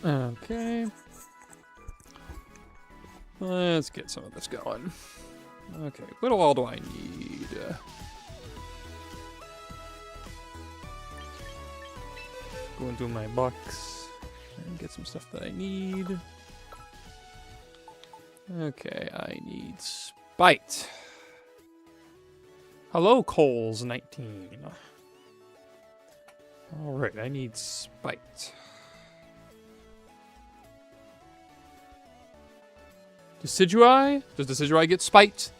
Okay. Let's get some of this going. Okay, what all do I need? Go into my box and get some stuff that I need. Okay, I need Spite. Hello, Coles19. Alright, I need Spite. Decidui? Does Decidui get Spite?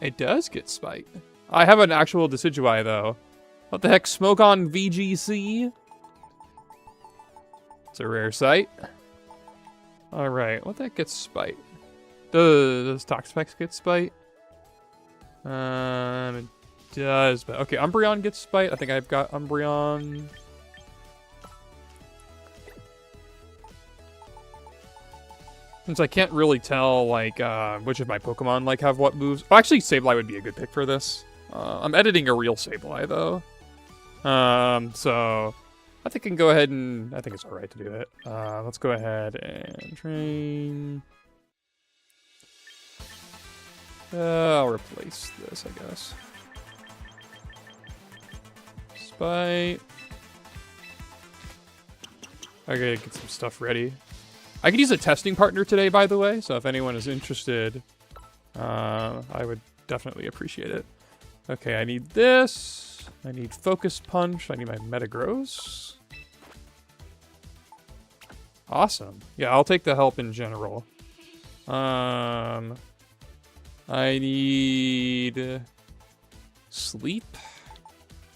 It does get Spite. I have an actual Decidui, though. What the heck? Smoke on VGC? It's a rare sight. Alright, what the heck gets Spite? Does Toxapex get Spite? It does, but okay, Umbreon gets Spite. I think I've got Umbreon. Since I can't really tell, like, which of my Pokemon, like, have what moves. Oh, actually, Sableye would be a good pick for this. I'm editing a real Sableye, though. So I think I can go ahead and... I think it's alright to do it. Let's go ahead and train... I'll replace this, I guess. Spite. I gotta get some stuff ready. I could use a testing partner today, by the way, so if anyone is interested, I would definitely appreciate it. Okay, I need this. I need Focus Punch. I need my Metagross. Awesome. Yeah, I'll take the help in general. I need Sleep.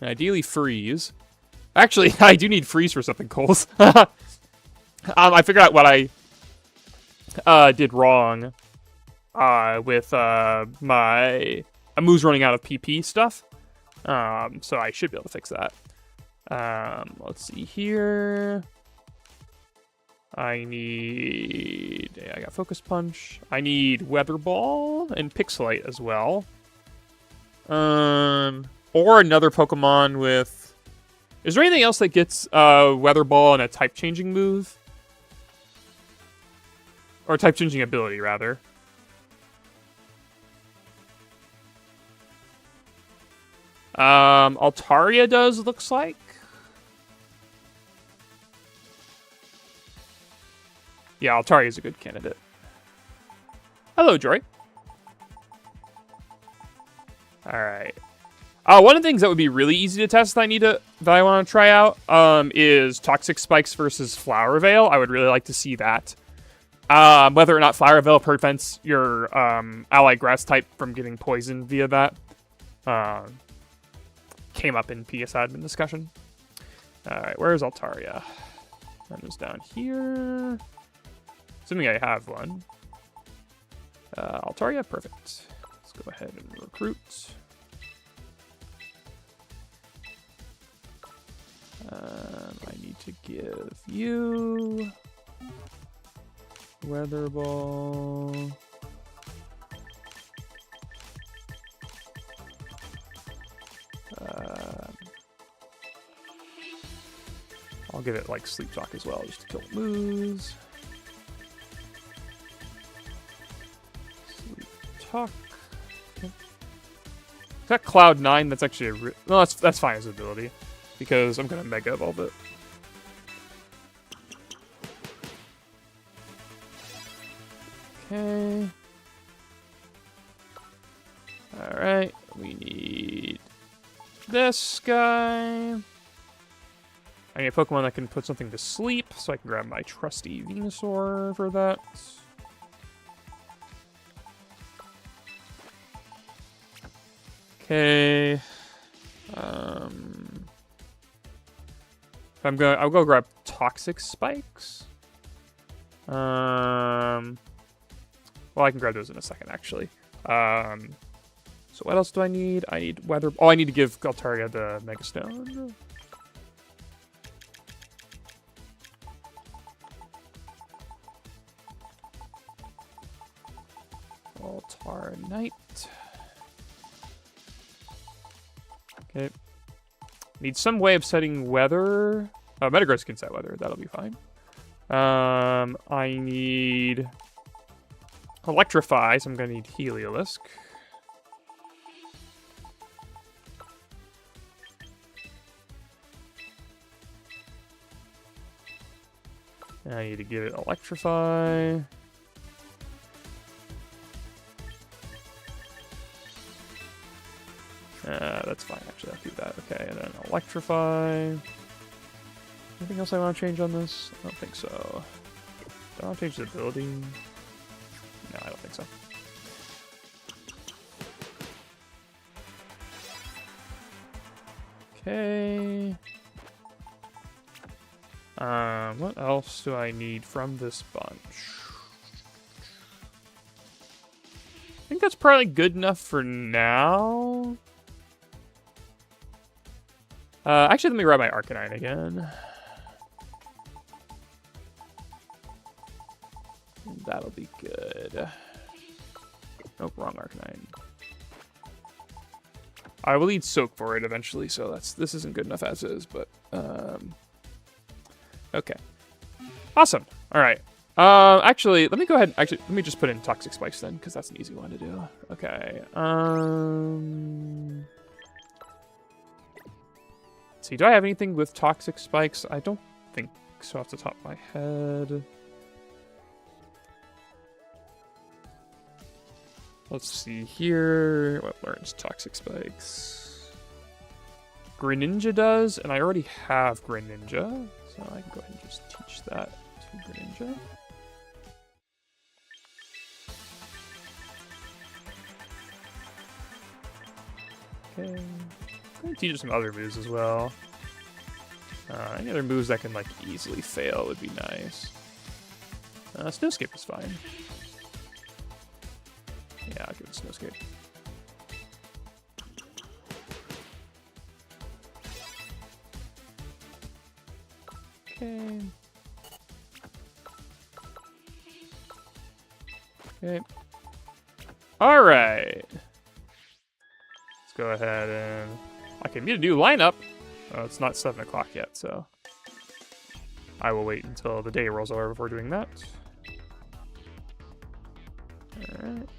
And ideally Freeze. Actually, I do need Freeze for something, Coles. I figured out what I did wrong with my moves running out of PP stuff. So I should be able to fix that. Let's see here. I got Focus Punch. I need Weather Ball and Pixelite as well. Or another Pokemon with... Is there anything else that gets Weather Ball and a type-changing move? Or type-changing ability, rather. Altaria does, looks like. Yeah, Altaria is a good candidate. Hello, Joy. Alright. One of the things that would be really easy to test that I want to try out is Toxic Spikes versus Flower Veil. I would really like to see that. Whether or not Flower Veil prevents your ally grass type from getting poisoned via that came up in PS admin discussion. Alright, where is Altaria? That was down here. Assuming I have one. Altaria, perfect. Let's go ahead and recruit. I need to give you Weather Ball. I'll give it like Sleep Talk as well, just to kill the moves. Sleep Talk. Okay. Is that Cloud 9? That's actually no, that's fine as an ability. Because I'm gonna Mega Evolve it. Okay. Alright, we need this guy. I need a Pokemon that can put something to sleep, so I can grab my trusty Venusaur for that. Okay. I'll go grab Toxic Spikes. Well, I can grab those in a second, actually. So what else do I need? I need Weather... Oh, I need to give Altaria the Mega Stone. Altaria. Okay. Need some way of setting weather. Oh, Metagross can set weather. That'll be fine. I need Electrify, so I'm gonna need Heliolisk. I need to give it Electrify. That's fine, actually. I'll do that. Okay, and then Electrify. Anything else I want to change on this? I don't think so. Do I want to change the ability? No, I don't think so. Okay. What else do I need from this bunch? I think that's probably good enough for now. Actually, let me grab my Arcanine again. That'll be good. Nope, wrong Arcanine. I will need Soak for it eventually, so this isn't good enough as is, but okay. Awesome. All right. Actually, let me go ahead. Actually, let me just put in Toxic Spikes then, because that's an easy one to do. Okay. Let's see, do I have anything with Toxic Spikes? I don't think so off the top of my head. Let's see here. What learns Toxic Spikes? Greninja does, and I already have Greninja, so I can go ahead and just teach that to Greninja. Okay. I'm going to teach some other moves as well. Any other moves that can like easily fail would be nice. Snow Skip is fine. Yeah, I'll give it Snow Skip. Okay. Okay. All right. Let's go ahead and I can get a new lineup. It's not 7 o'clock yet, so I will wait until the day rolls over before doing that. All right.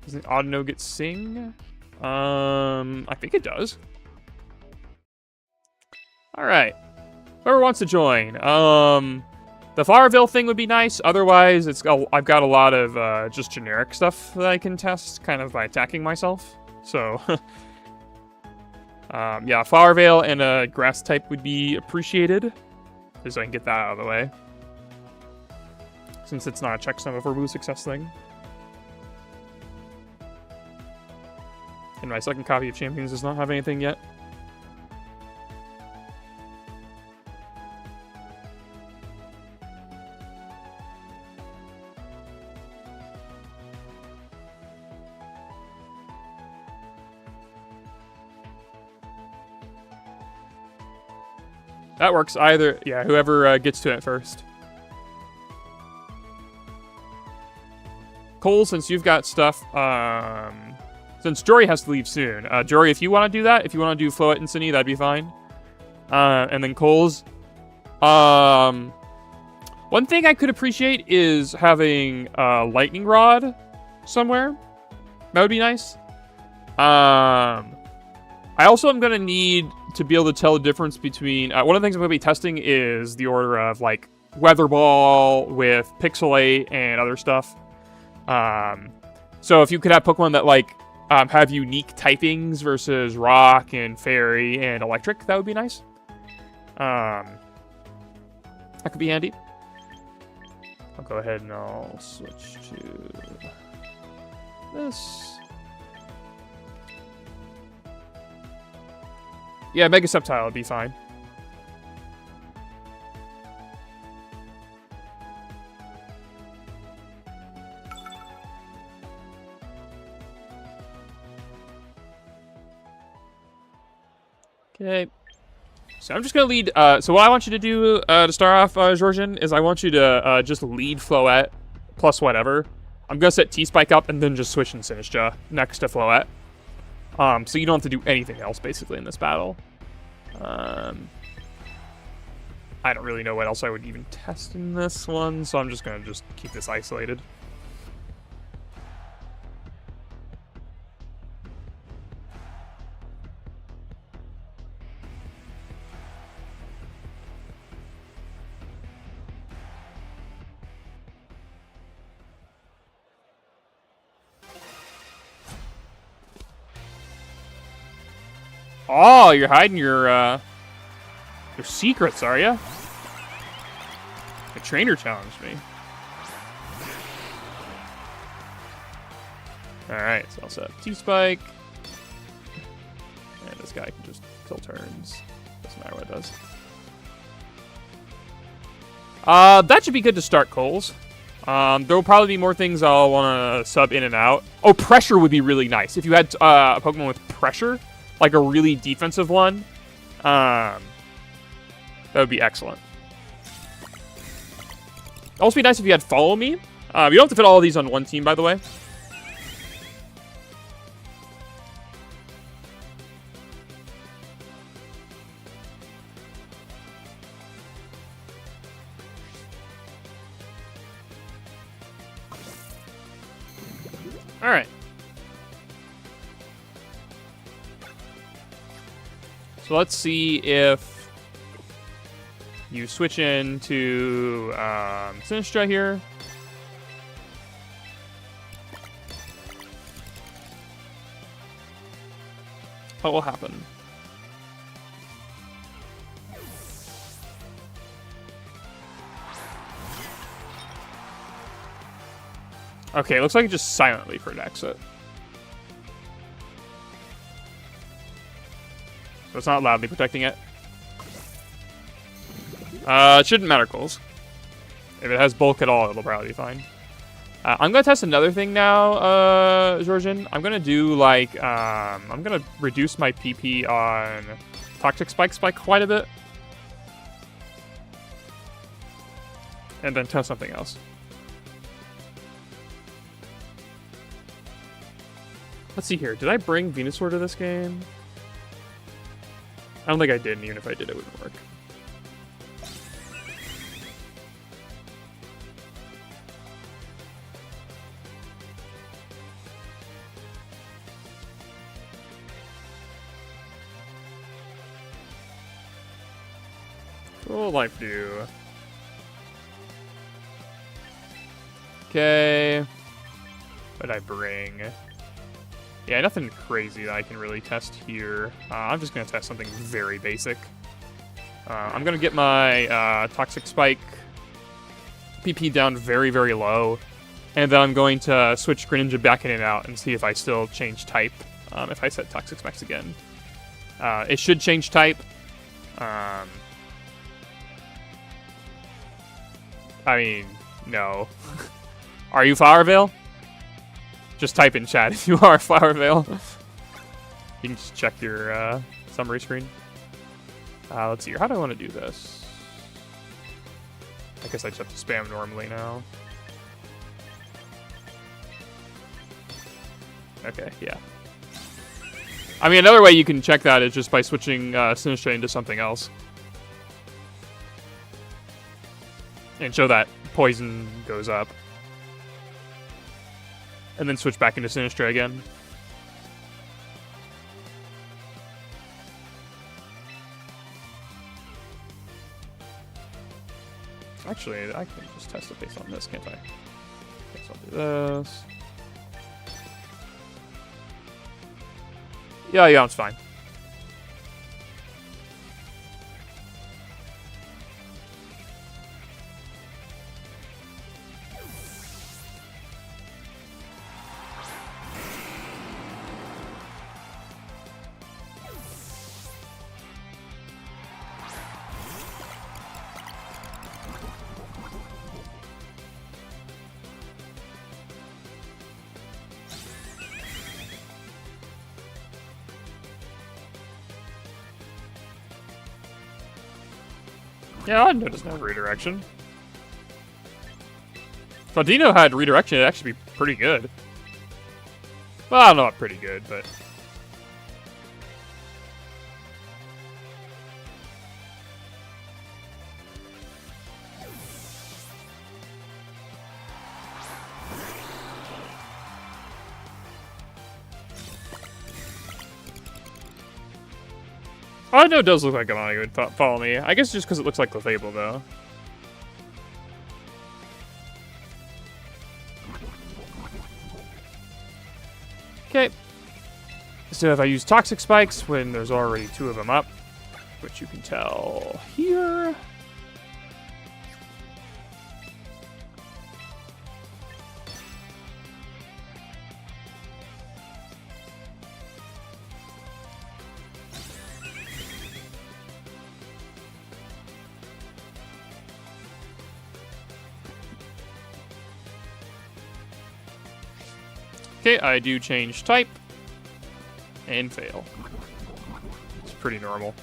Does the Audino get Sing? I think it does. All right. Whoever wants to join. The Flowerville thing would be nice. Otherwise, I've got a lot of just generic stuff that I can test, kind of by attacking myself. So, yeah, Flowervale and a Grass type would be appreciated, just so I can get that out of the way. Since it's not a checksum of a Woo success thing. And my second copy of Champions does not have anything yet. That works either. Yeah, whoever gets to it first. Cole, since you've got stuff, since Jory has to leave soon. Jory, if you want to do that, if you want to do Floette and Cindy, that'd be fine. And then Cole's. One thing I could appreciate is having a Lightning Rod somewhere. That would be nice. I also am going to need to be able to tell the difference between... one of the things I'm going to be testing is the order of, like, Weather Ball with Pixelate and other stuff. So if you could have Pokemon that, like, have unique typings versus Rock and Fairy and Electric, that would be nice. That could be handy. I'll go ahead and I'll switch to this. Yeah, Mega Sceptile would be fine. Okay. So I'm just going to lead... so what I want you to do to start off, Georgian, is I want you to just lead Floette plus whatever. I'm going to set T-Spike up and then just switch in Sinistcha next to Floette. So you don't have to do anything else, basically, in this battle. I don't really know what else I would even test in this one, so I'm just gonna keep this isolated. Oh, you're hiding your secrets, are you? The trainer challenged me. Alright, so I'll set up T-Spike. And this guy can just kill turns. Doesn't matter what it does. That should be good to start Coles. There will probably be more things I'll want to sub in and out. Oh, pressure would be really nice. If you had a Pokemon with pressure, like a really defensive one, that would be excellent. Also be nice if you had Follow Me. You don't have to fit all of these on one team, by the way. Alright. So let's see if you switch into Sinistra here. What will happen? Okay, looks like it just silently protects it. So it's not loudly protecting it. It shouldn't matter, Coles. If it has bulk at all, it'll probably be fine. I'm gonna test another thing now, Georgian. I'm gonna do like, I'm gonna reduce my PP on Toxic Spike quite a bit. And then test something else. Let's see here. Did I bring Venusaur to this game? I don't think I did, and even if I did, it wouldn't work. What will life do? Okay. What did I bring? Yeah, nothing crazy that I can really test here. I'm just going to test something very basic. I'm going to get my Toxic Spike PP down very, very low. And then I'm going to switch Greninja back in and out and see if I still change type if I set Toxic Spikes again. It should change type. I mean, no. Are you Flower Veil? Just type in chat if you are Flower Veil. You can just check your summary screen. Let's see here. How do I want to do this? I guess I just have to spam normally now. Okay, yeah. I mean, another way you can check that is just by switching Sinistra into something else. And show that poison goes up. And then switch back into Sinistra again. Actually, I can just test it based on this, can't I? Okay, so I'll do this. Yeah, it's fine. Yeah, I noticed no redirection. If Audino had redirection, it'd actually be pretty good. Well, not pretty good, but... Oh, no, it does look like Amani would follow me. I guess just because it looks like Clefable, though. Okay. So if I use Toxic Spikes when there's already 2 of them up, which you can tell here. Okay, I do change type and fail. It's pretty normal.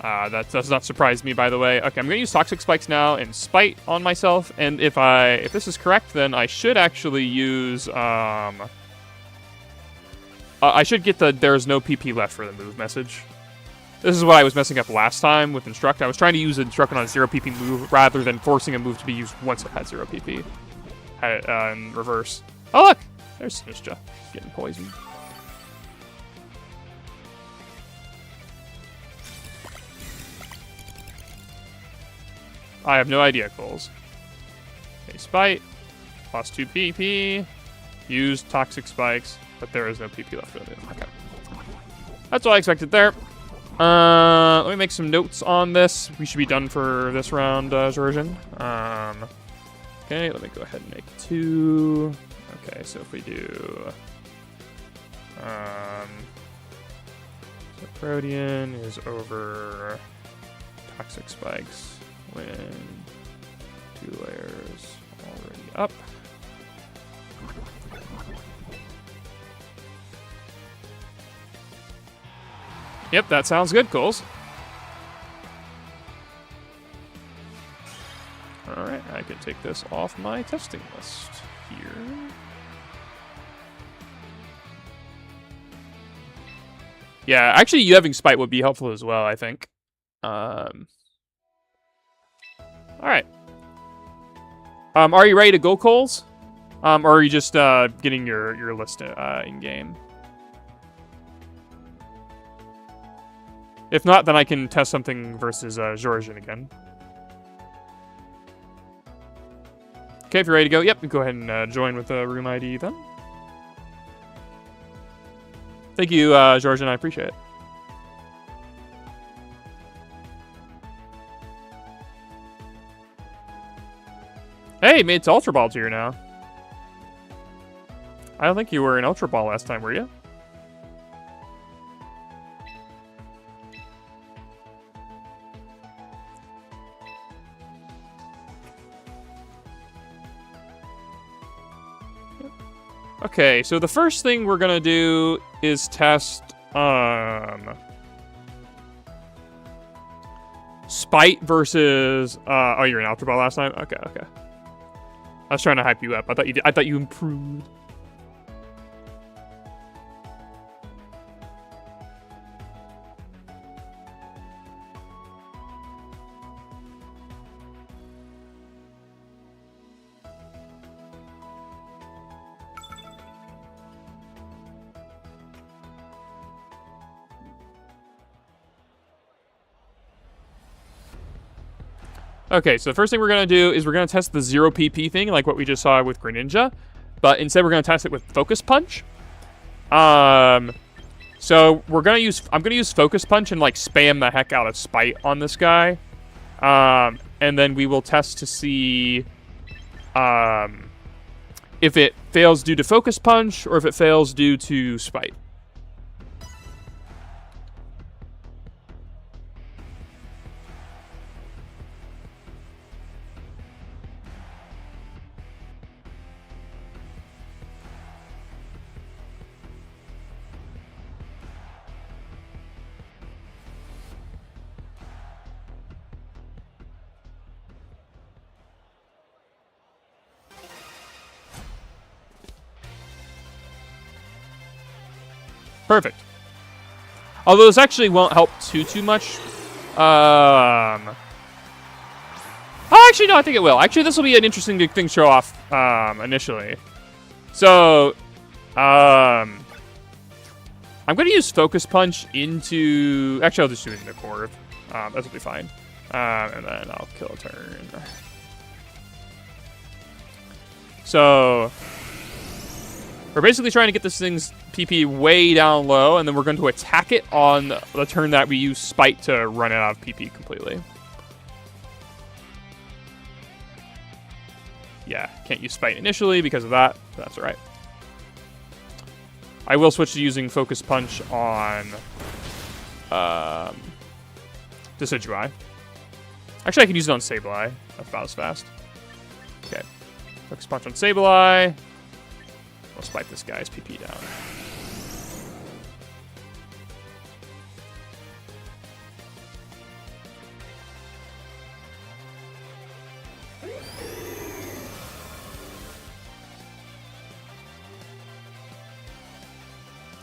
That does not surprise me, by the way. Okay, I'm gonna use Toxic Spikes now and Spite on myself, and if this is correct, then I should actually use I should get the "there's no PP left" for the move message. This is what I was messing up last time with Instruct. I was trying to use Instruct on a 0 PP move rather than forcing a move to be used once it had 0 PP. Had it in reverse. Oh look! There's Sinistcha getting poisoned. I have no idea, Coles. Okay, Spite. Lost 2 PP. Use Toxic Spikes, but there is no PP left for the move. Okay. That's all I expected there. Let me make some notes on this. We should be done for this round, Georgian. Okay, let me go ahead and make 2. Okay, so if we do... so Protean is over Toxic Spikes when 2 layers already up. Yep, that sounds good, Coles. Alright, I can take this off my testing list here. Yeah, actually, you having Spite would be helpful as well, I think. Alright. Are you ready to go, Coles? Or are you just getting your list in-game? If not, then I can test something versus Georgian again. Okay, if you're ready to go, yep, go ahead and join with the room ID then. Thank you, Georgian, I appreciate it. Hey, made it to Ultra Ball tier now. I don't think you were in Ultra Ball last time, were you? Okay, so the first thing we're gonna do is test, Spite versus, oh, you're in Ultra Ball last time? Okay, okay. I was trying to hype you up. I thought you improved. Okay, so the first thing we're going to do is we're going to test the 0 PP thing, like what we just saw with Greninja. But instead, we're going to test it with Focus Punch. So we're going to use... I'm going to use Focus Punch and, like, spam the heck out of Spite on this guy. And then we will test to see... if it fails due to Focus Punch or if it fails due to Spite. Perfect. Although this actually won't help too much. Oh, actually, no, I think it will. Actually, this will be an interesting thing to show off initially. So, I'm going to use Focus Punch into... Actually, I'll just do it in the core. That'll be fine. And then I'll kill a turn. So... We're basically trying to get this thing's PP way down low, and then we're going to attack it on the turn that we use Spite to run it out of PP completely. Yeah, can't use Spite initially because of that. That's alright. I will switch to using Focus Punch on Decidueye. Actually, I can use it on Sableye. That's about as fast. Okay. Focus Punch on Sableye. We'll spike this guy's PP down.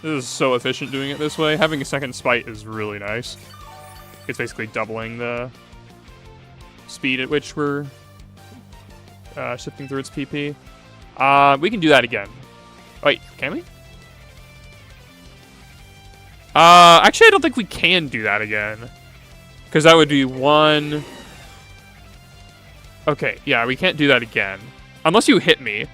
This is so efficient doing it this way. Having a second Spite is really nice. It's basically doubling the speed at which we're shifting through its PP. We can do that again. Wait, can we? Actually, I don't think we can do that again. Because that would be one... Okay, yeah, we can't do that again. Unless you hit me.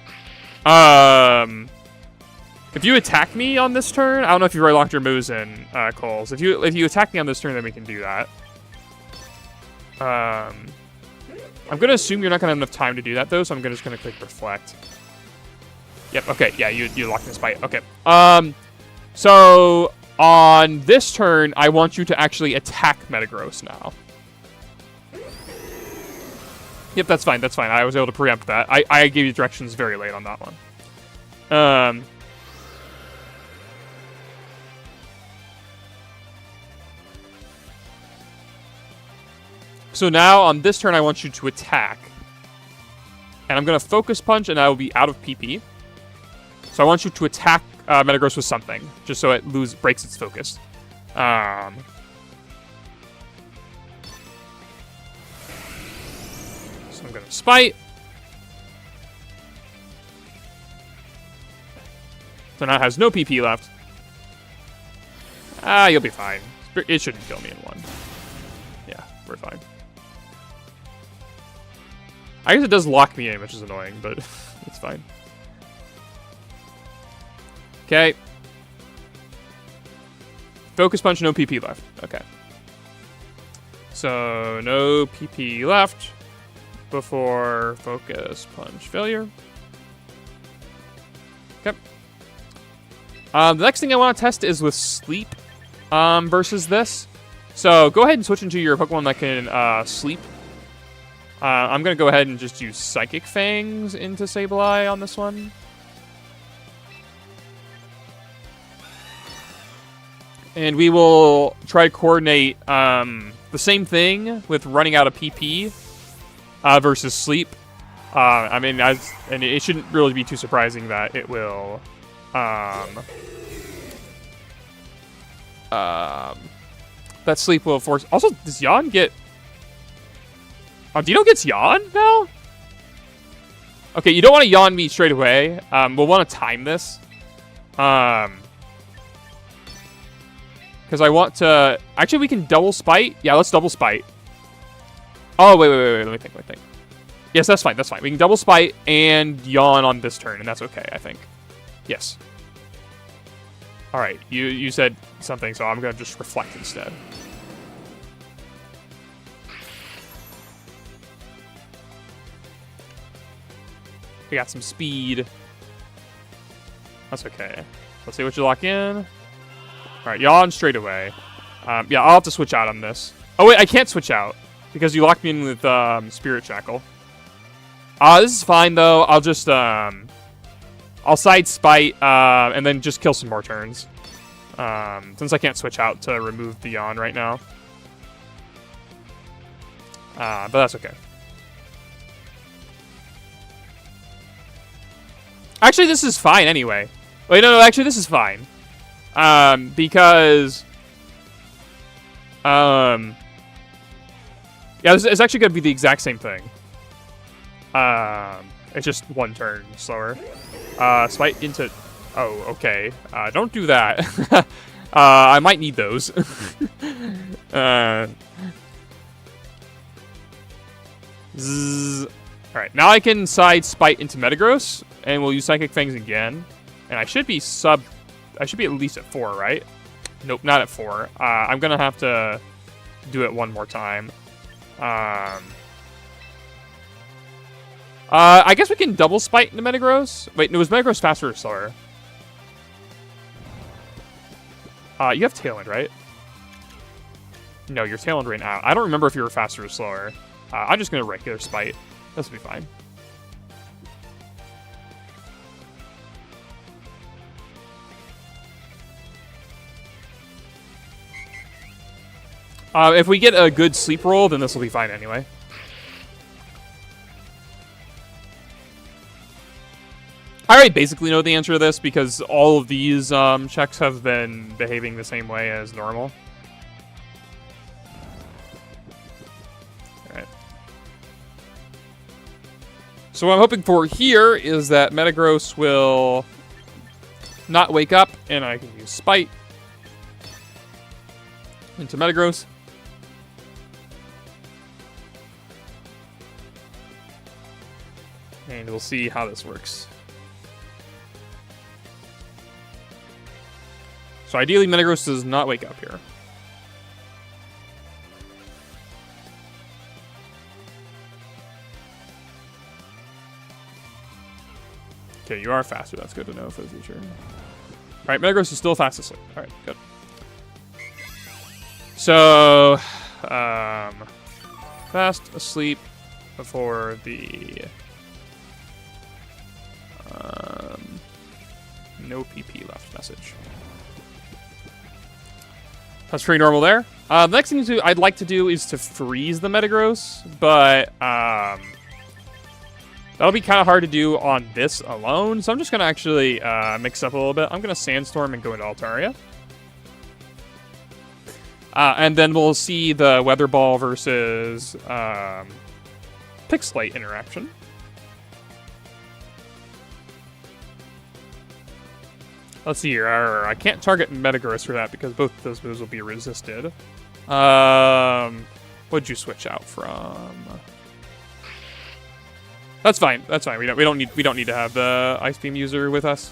If you attack me on this turn, I don't know if you've already locked your moves in, Coles. If you attack me on this turn, then we can do that. I'm going to assume you're not going to have enough time to do that, though, so I'm just going to click Reflect. Yep, okay, yeah, you locked in Spite. Okay. So, on this turn, I want you to actually attack Metagross now. Yep, that's fine, that's fine. I was able to preempt that. I gave you directions very late on that one. So now, on this turn, I want you to attack. And I'm going to Focus Punch, and I will be out of PP. So I want you to attack Metagross with something, just so it breaks its focus. So I'm going to Spite. So now it has no PP left. You'll be fine. It shouldn't kill me in one. Yeah, we're fine. I guess it does lock me in, which is annoying, but it's fine. Okay. Focus Punch, no PP left. Okay. So, no PP left before Focus Punch failure. Okay. The next thing I want to test is with Sleep versus this. So, go ahead and switch into your Pokemon that can Sleep. I'm going to go ahead and just use Psychic Fangs into Sableye on this one. And we will try to coordinate the same thing with running out of PP versus Sleep. I mean, and it shouldn't really be too surprising that it will... that Sleep will force... Also, does Yawn get... Dino gets Yawn now? Okay, you don't want to Yawn me straight away. We'll want to time this. Because I want to... Actually, we can double Spite. Yeah, let's double Spite. Oh, wait. Let me think. Yes, that's fine. We can double Spite and Yawn on this turn, and that's okay, I think. Yes. All right, you said something, so I'm going to just Reflect instead. We got some speed. That's okay. Let's see what you lock in. Alright, Yawn straight away. Yeah, I'll have to switch out on this. Oh, wait, I can't switch out. Because you locked me in with Spirit Shackle. This is fine, though. I'll just, I'll side Spite, and then just kill some more turns. Since I can't switch out to remove the Yawn right now. But that's okay. Actually, this is fine anyway. Wait, no, actually, this is fine. Because... yeah, it's actually going to be the exact same thing. It's just one turn slower. Spite into... Oh, okay. Don't do that. I might need those. Alright, now I can side Spite into Metagross, and we'll use Psychic Fangs again. And I should be at least at 4, right? Nope, not at 4. I'm gonna have to do it one more time. I guess we can double Spite into Metagross. Wait, no, was Metagross faster or slower? You have Tailwind, right? No, you're Tailwind right now. I don't remember if you were faster or slower. I'm just gonna regular Spite. This will be fine. If we get a good sleep roll, then this will be fine anyway. I already basically know the answer to this because all of these checks have been behaving the same way as normal. Alright. So what I'm hoping for here is that Metagross will not wake up, and I can use Spite into Metagross. And we'll see how this works. So ideally, Metagross does not wake up here. Okay, you are faster. That's good to know for the future. All right, Metagross is still fast asleep. All right, good. So, fast asleep before the no PP left message. That's pretty normal there. The next thing I'd like to do is to freeze the Metagross, but that'll be kind of hard to do on this alone. So I'm just going to actually mix up a little bit. I'm going to Sandstorm and go into Altaria. And then we'll see the Weather Ball versus Pixelate interaction. Let's see here. I can't target Metagross for that because both of those moves will be resisted. What'd you switch out from? That's fine. That's fine. We don't need to have the Ice Beam user with us.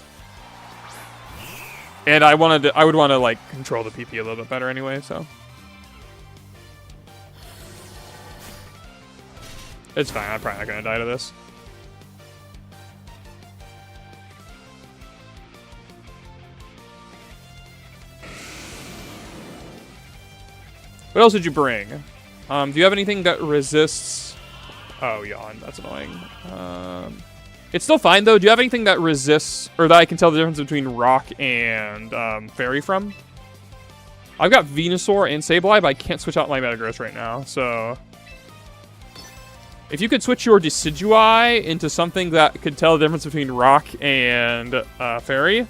And I would want to like control the PP a little bit better anyway. So it's fine. I'm probably not gonna die to this. What else did you bring? Do you have anything that resists... Oh, Yawn. That's annoying. It's still fine, though. Do you have anything that resists... Or that I can tell the difference between Rock and Fairy from? I've got Venusaur and Sableye, but I can't switch out my Metagross right now, so... If you could switch your Decidueye into something that could tell the difference between Rock and Fairy...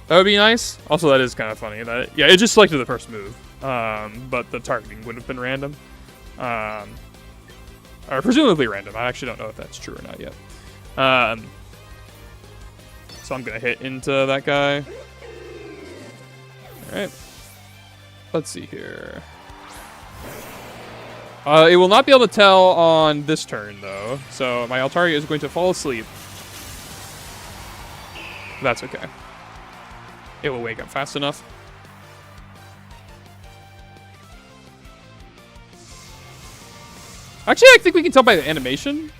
That would be nice. Also, that is kind of funny. That yeah, it just selected the first move, but the targeting would have been random, or presumably random. I actually don't know if that's true or not yet. So I'm gonna hit into that guy. All right. Let's see here. It will not be able to tell on this turn though, so my Altaria is going to fall asleep. That's okay. It will wake up fast enough. Actually, I think we can tell by the animation.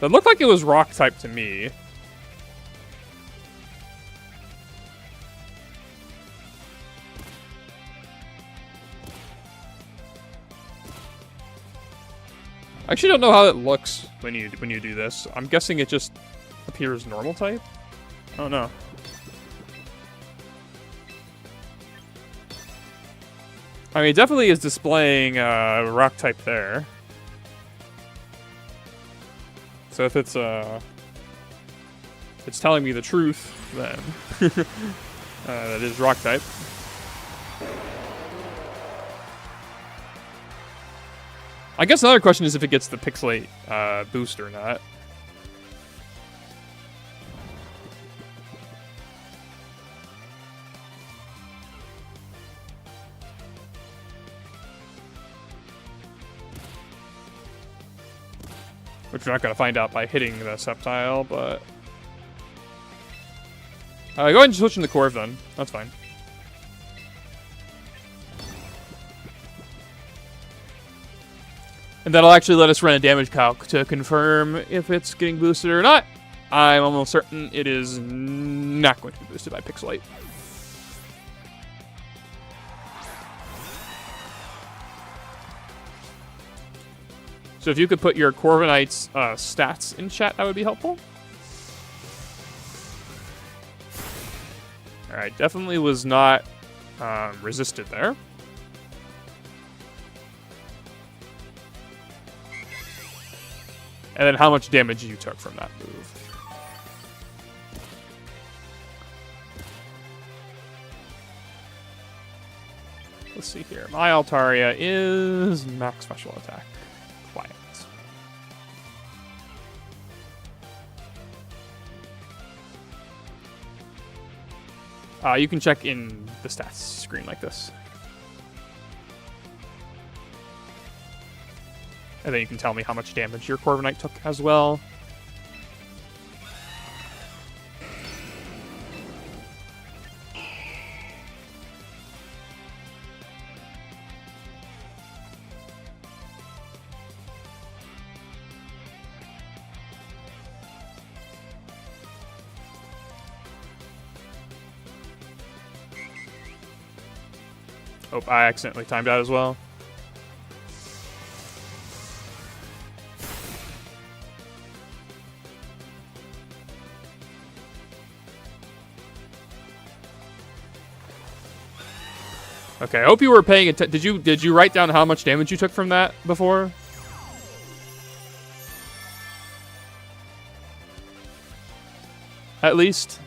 That looked like it was rock type to me. I actually don't know how it looks when you do this. I'm guessing it just appears normal type. Oh no. I mean, it definitely is displaying rock type there. So if it's telling me the truth, then that is rock type. I guess another question is if it gets the Pixelate boost or not. Which we're not going to find out by hitting the Sceptile, but... go ahead and switch in the Corv then. That's fine. And that'll actually let us run a damage calc to confirm if it's getting boosted or not. I'm almost certain it is not going to be boosted by Pixelate. So if you could put your Corviknight's stats in chat, that would be helpful. Alright, definitely was not resisted there. And then how much damage you took from that move. Let's see here. My Altaria is max special attack. Quiet. You can check in the stats screen like this. And then you can tell me how much damage your Corviknight took as well. Oh, I accidentally timed out as well. Okay, I hope you were paying attention. Did you write down how much damage you took from that before? At least.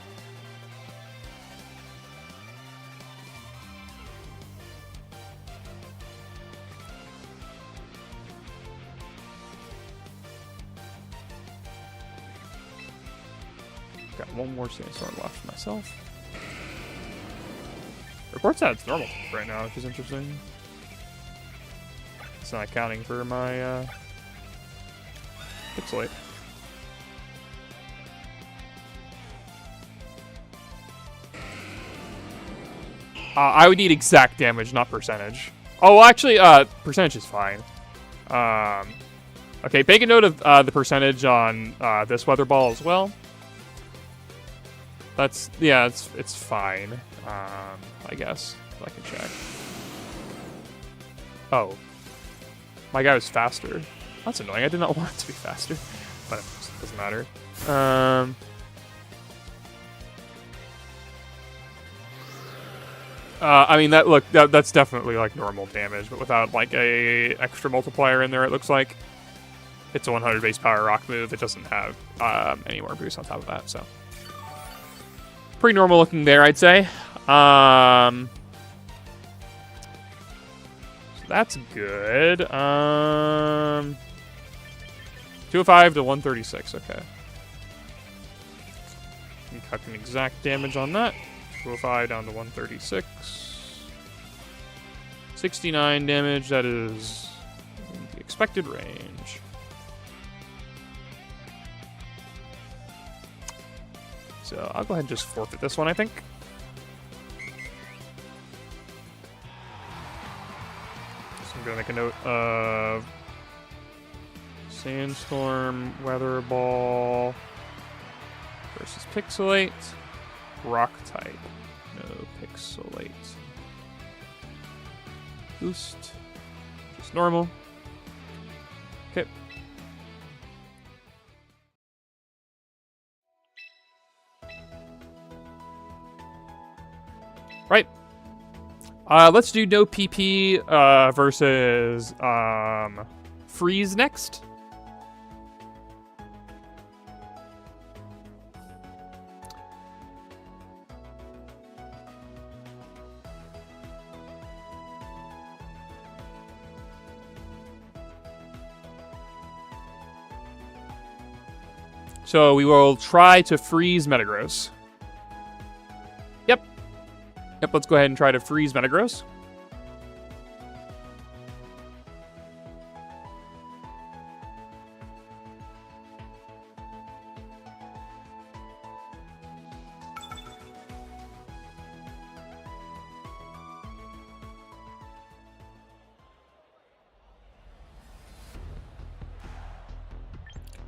Got one more Sandstorm left for myself. Reports that it's normal right now, which is interesting. It's not accounting for my Pixelate. I would need exact damage, not percentage. Oh, actually, percentage is fine. Okay, make a note of the percentage on this weather ball as well. That's, yeah, it's fine. I guess I can check. Oh, my guy was faster. That's annoying. I did not want it to be faster, but it doesn't matter. I mean, that's definitely like normal damage, but without like a extra multiplier in there. It looks like it's a 100 base power rock move. It doesn't have any more boost on top of that, so pretty normal looking there, I'd say. So that's good. 205 to 136. Okay. I'm calculating exact damage on that. 205 down to 136. 69 damage. That is in the expected range. So I'll go ahead and just forfeit this one, I think. So I'm going to make a note of Sandstorm, Weather Ball versus Pixelate. Rock type. No Pixelate. Boost. Just normal. Okay. Right. Let's do no PP versus freeze next. So we will try to freeze Metagross. Yep, let's go ahead and try to freeze Metagross.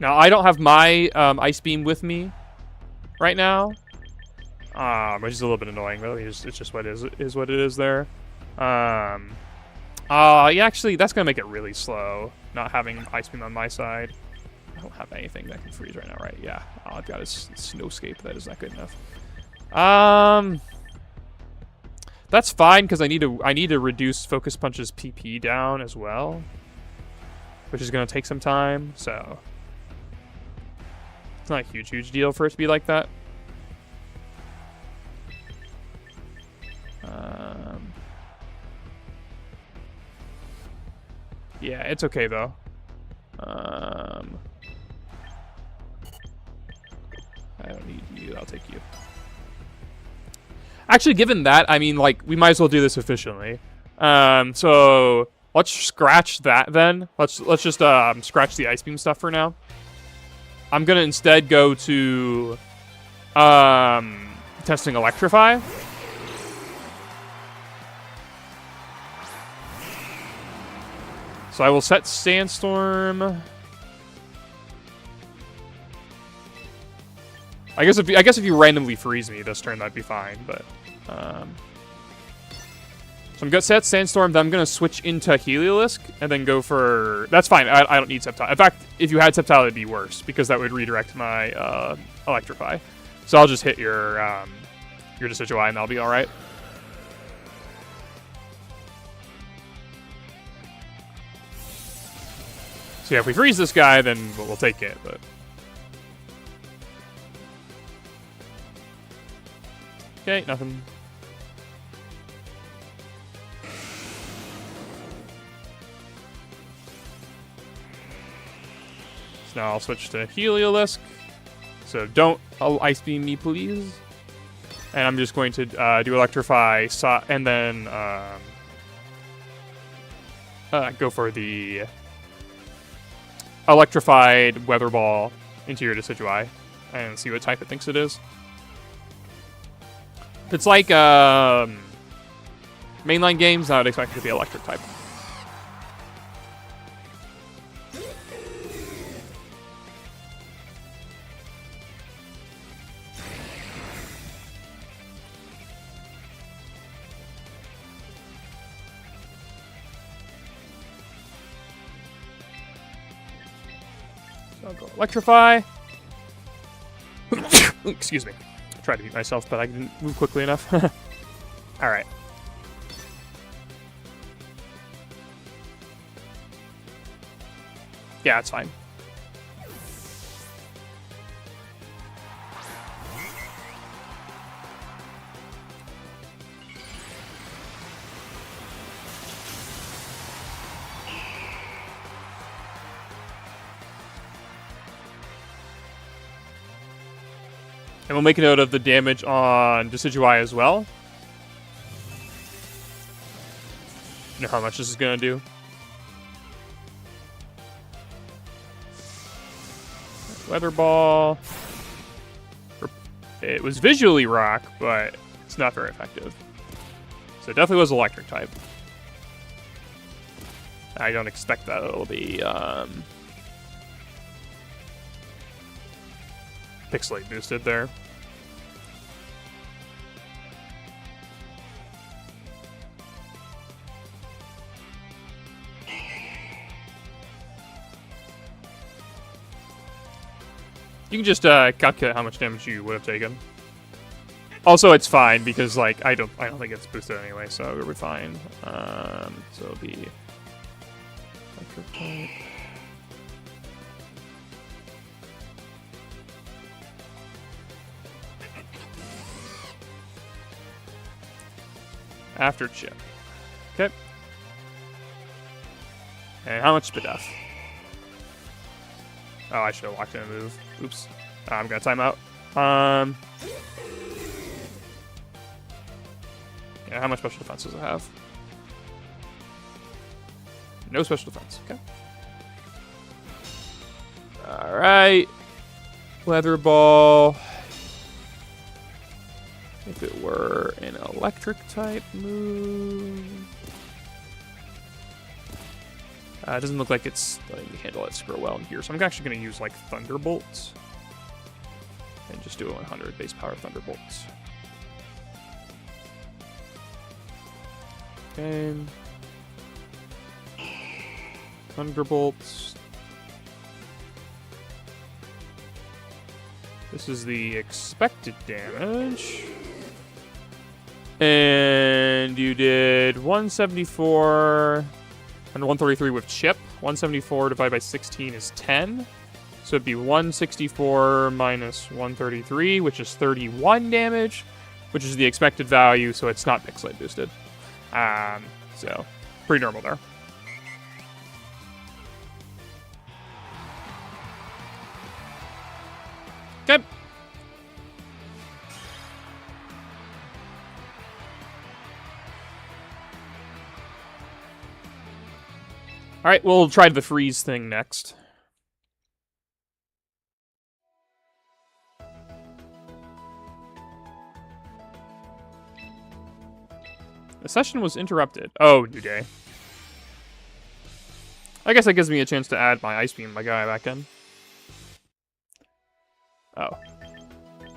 Now, I don't have my Ice Beam with me right now, which is a little bit annoying, but it's just what is what it is there. Yeah, actually, that's going to make it really slow, not having Ice Beam on my side. I don't have anything that can freeze right now, right? Yeah, I've got a Snowscape. That is not good enough. That's fine, because I need to reduce Focus Punch's PP down as well, which is going to take some time, so... It's not a huge deal for it to be like that. Yeah, it's okay, though. I don't need you. I'll take you. Actually, given that, I mean, like, we might as well do this efficiently. So let's scratch that then. Let's just scratch the Ice Beam stuff for now. I'm gonna instead go to testing Electrify. So I will set Sandstorm. I guess if you randomly freeze me this turn, that'd be fine. But so I'm gonna set Sandstorm. Then I'm gonna switch into Heliolisk and then go for. That's fine. I don't need Sceptile. In fact, if you had Sceptile, it'd be worse because that would redirect my Electrify. So I'll just hit your Decidueye and that'll be all right. So yeah, if we freeze this guy, then we'll take it. But okay, nothing. So now I'll switch to Heliolisk. So don't Ice Beam me, please. And I'm just going to do Electrify, and then go for the Electrified Weather Ball into your Decidueye and see what type it thinks it is. If it's like mainline games, I would expect it to be Electric type. I'll go Electrify. Excuse me. I tried to beat myself, but I didn't move quickly enough. Alright. Yeah, it's fine. And we'll make a note of the damage on Decidueye as well. You know how much this is going to do? Weather Ball. It was visually rock, but it's not very effective. So it definitely was Electric type. I don't expect that it'll be Pixelate boosted there. You can just calculate how much damage you would have taken. Also, it's fine because like I don't think it's boosted anyway, so it'll be fine. So it'll be Electric type. After chip. Okay. And how much Spadef? Oh, I should have walked in and moved. Oops. I'm gonna time out. Yeah, how much special defense does it have? No special defense. Okay. Alright. Weather Ball. If it were an Electric type move. It doesn't look like it's letting me handle it super well in here, so I'm actually going to use, like, Thunderbolts. And just do a 100 base power Thunderbolts. Okay. Thunderbolts. This is the expected damage. And you did 174 and 133 with chip. 174 divided by 16 is 10. So it'd be 164 minus 133, which is 31 damage, which is the expected value, so it's not pixelate boosted. So pretty normal there. Okay. All right, we'll try the freeze thing next. The session was interrupted. Oh, new day. I guess that gives me a chance to add my Ice Beam, my guy, back in. Oh.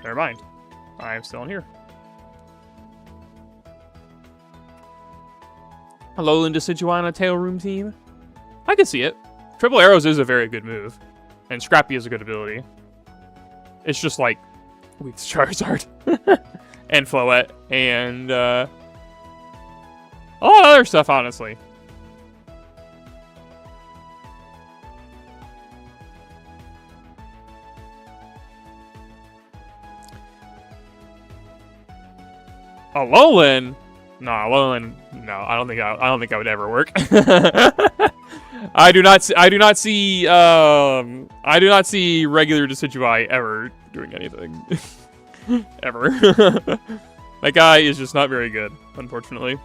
Never mind. I'm still in here. Hello, Decidueye Tail Room team. I can see it. Triple Arrows is a very good move. And Scrappy is a good ability. It's just like with Charizard. And Floette. And a lot of other stuff, honestly. Alolan? No, Alolan. No, I don't think I would ever work. I do not see regular Decidueye ever doing anything. Ever. That guy is just not very good, unfortunately.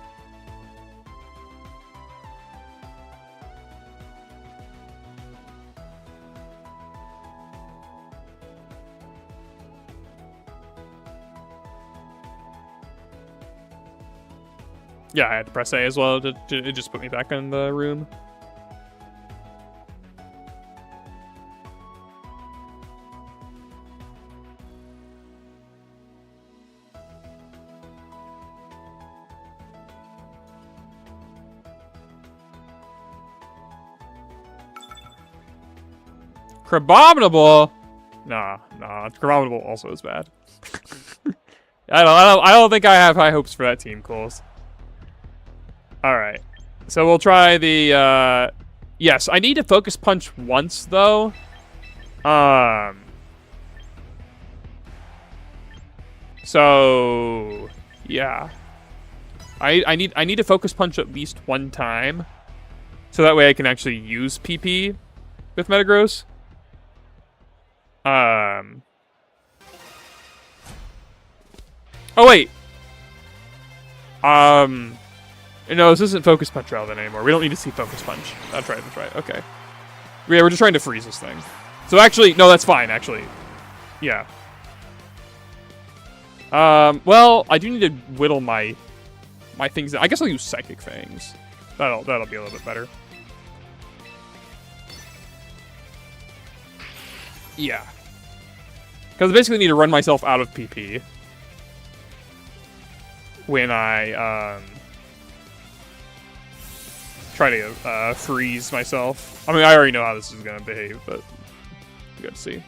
Yeah, I had to press A as well. It just put me back in the room. Crabominable? Nah, Crabominable also is bad. I don't think I have high hopes for that team, Coles. Alright. So we'll try the, yes, I need to Focus Punch once, though. So, yeah. I need to Focus Punch at least one time. So that way I can actually use PP with Metagross. Oh, wait. No, this isn't Focus Punch relevant anymore. We don't need to see Focus Punch. That's right. Okay. Yeah, we're just trying to freeze this thing. So actually, no, that's fine, actually. Yeah. Well, I do need to whittle my things. I guess I'll use Psychic Fangs. That'll be a little bit better. Yeah. Because I basically need to run myself out of PP. When I, try to, freeze myself. I mean, I already know how this is gonna behave, but we got to see.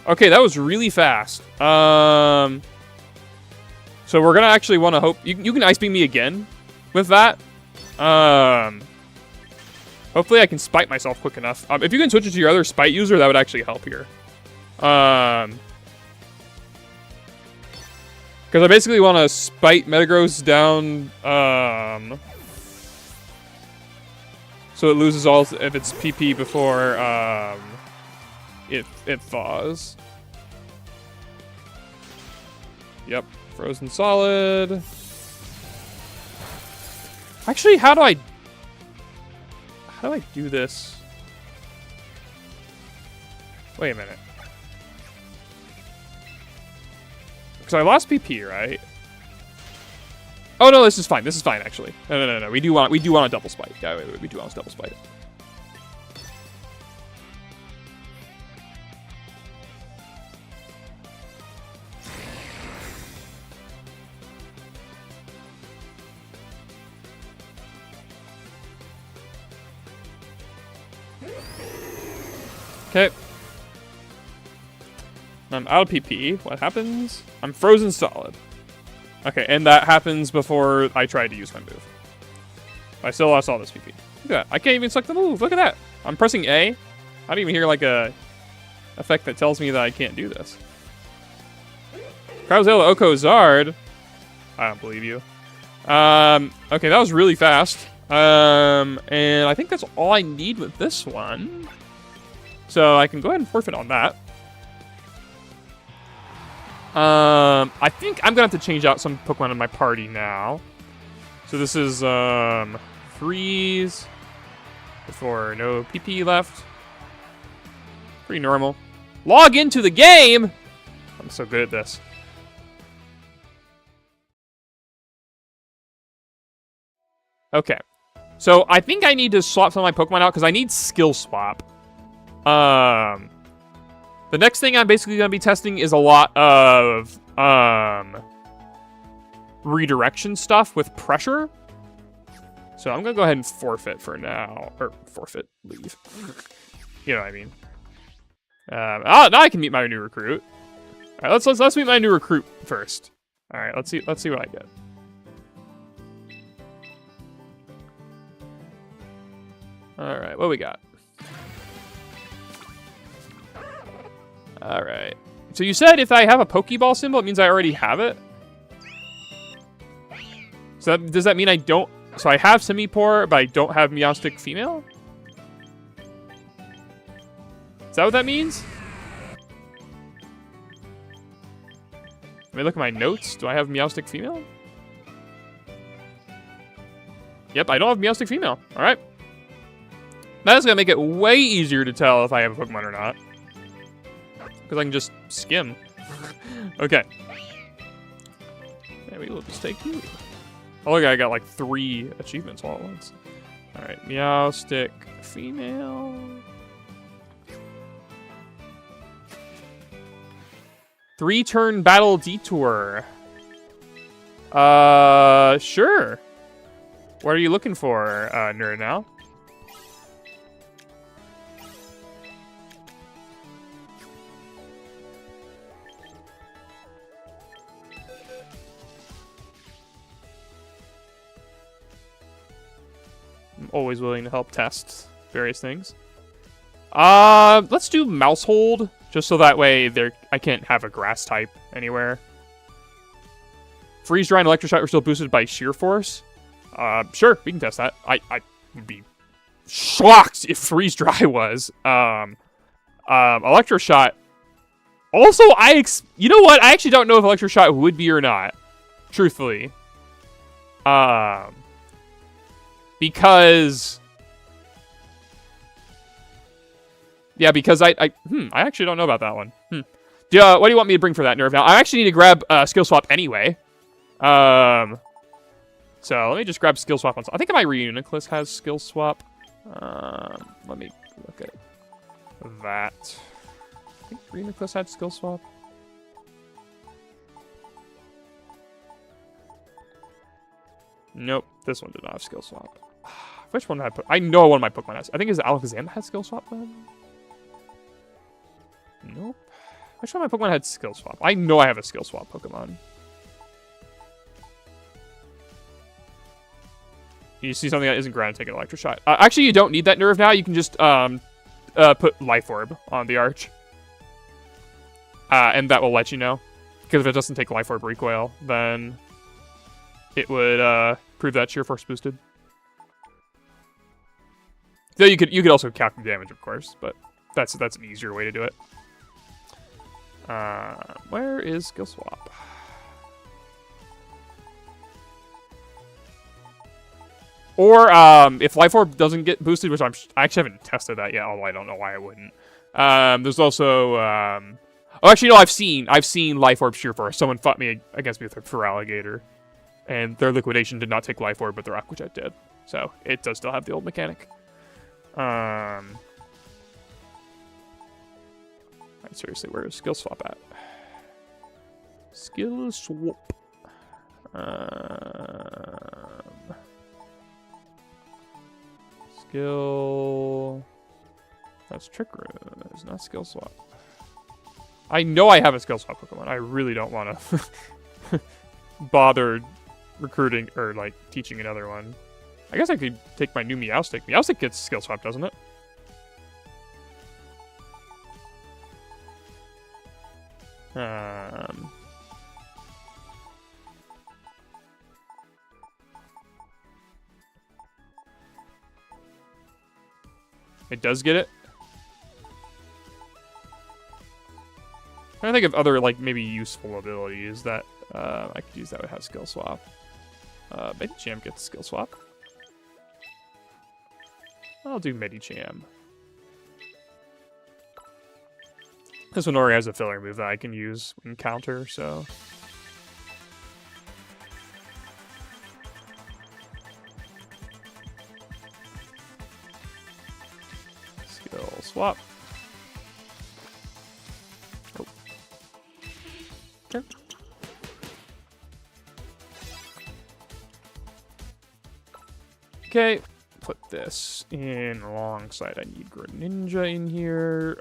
Okay, that was really fast. So we're gonna actually want to hope... You can Ice Beam me again with that. Hopefully I can Spite myself quick enough. If you can switch it to your other Spite user, that would actually help here. Because I basically want to Spite Metagross down, so it loses all of its PP before, it thaws. Yep, Frozen Solid. Actually, how do I do this? Wait a minute. Because I lost PP, right? Oh no, this is fine. This is fine actually. No. We do want a double spike. Yeah, wait, we do want a double spike. Okay. I'm out of PP. What happens? I'm frozen solid. Okay, and that happens before I tried to use my move. I still lost all this PP. Look at that. I can't even select the move. Look at that. I'm pressing A. I don't even hear like a effect that tells me that I can't do this. Krauzel Oko Zard. I don't believe you. Okay, that was really fast. And I think that's all I need with this one. So I can go ahead and forfeit on that. I think I'm gonna have to change out some Pokemon in my party now. So this is freeze before no PP left. Pretty normal. Log into the game. I'm so good at this. Okay, so I think I need to swap some of my Pokemon out because I need skill swap. The next thing I'm basically going to be testing is a lot of redirection stuff with pressure. So I'm going to go ahead and forfeit for now. Or forfeit, leave. You know what I mean. Now I can meet my new recruit. All right, let's meet my new recruit first. All right, let's see what I get. All right, what we got? All right. So you said if I have a Pokeball symbol, it means I already have it? So does that mean I don't... So I have Simipour, but I don't have Meowstic Female? Is that what that means? Let me look at my notes. Do I have Meowstic Female? Yep, I don't have Meowstic Female. All right. That's going to make it way easier to tell if I have a Pokemon or not. Because I can just skim. Okay. Yeah, we will just take you. Oh, look, I got like 3 achievements all at once. All right, Meowstic Female. Three-turn battle detour. Sure. What are you looking for, nerd now? I'm always willing to help test various things. Let's do Mouse Hold, just so that way I can't have a grass type anywhere. Freeze Dry and Electric Shot are still boosted by Sheer Force. Sure, we can test that. I would be shocked if Freeze Dry was. Electro Shot. Also, you know what? I actually don't know if Electro Shot would be or not. Truthfully. Because... Yeah, because I actually don't know about that one. What do you want me to bring for that nerve now? I actually need to grab Skill Swap anyway. So let me just grab Skill Swap on. I think my Reuniclus has Skill Swap. Let me look at that. I think Reuniclus had Skill Swap. Nope, this one did not have Skill Swap. Which one did I put? I know one of my Pokemon has. I think it's Alakazam that has Skill Swap then. Nope. Which one of my Pokemon had Skill Swap? I know I have a Skill Swap Pokemon. You see something that isn't ground, take an Electro Shot. Actually, you don't need that nerve now. You can just put Life Orb on the Arch. And that will let you know. Because if it doesn't take Life Orb Recoil, then it would prove that Sheer Force boosted. Though you could also calculate damage, of course, but that's an easier way to do it. Where is Skill Swap? Or if Life Orb doesn't get boosted, which I actually haven't tested that yet, although I don't know why I wouldn't. There's also Oh, actually, no. I've seen Life Orb Sheer Force. Someone fought me against me with a Feraligatr, and their Liquidation did not take Life Orb, but their Aqua Jet did. So it does still have the old mechanic. Right, seriously, where is Skill Swap at? Skill Swap. Skill. That's Trick Room. It's not Skill Swap. I know I have a Skill Swap Pokemon. I really don't want to bother recruiting or like teaching another one. I guess I could take my new Meowstic. Meowstic gets Skill Swap, doesn't it? It does get it. I'm trying to think of other, like, maybe useful abilities that I could use that would have Skill Swap. Medicham gets Skill Swap. I'll do Medicham. This one already has a filler move that I can use in counter, so... Skill Swap. Oh. Sure. Okay, put this in alongside. I need Greninja in here.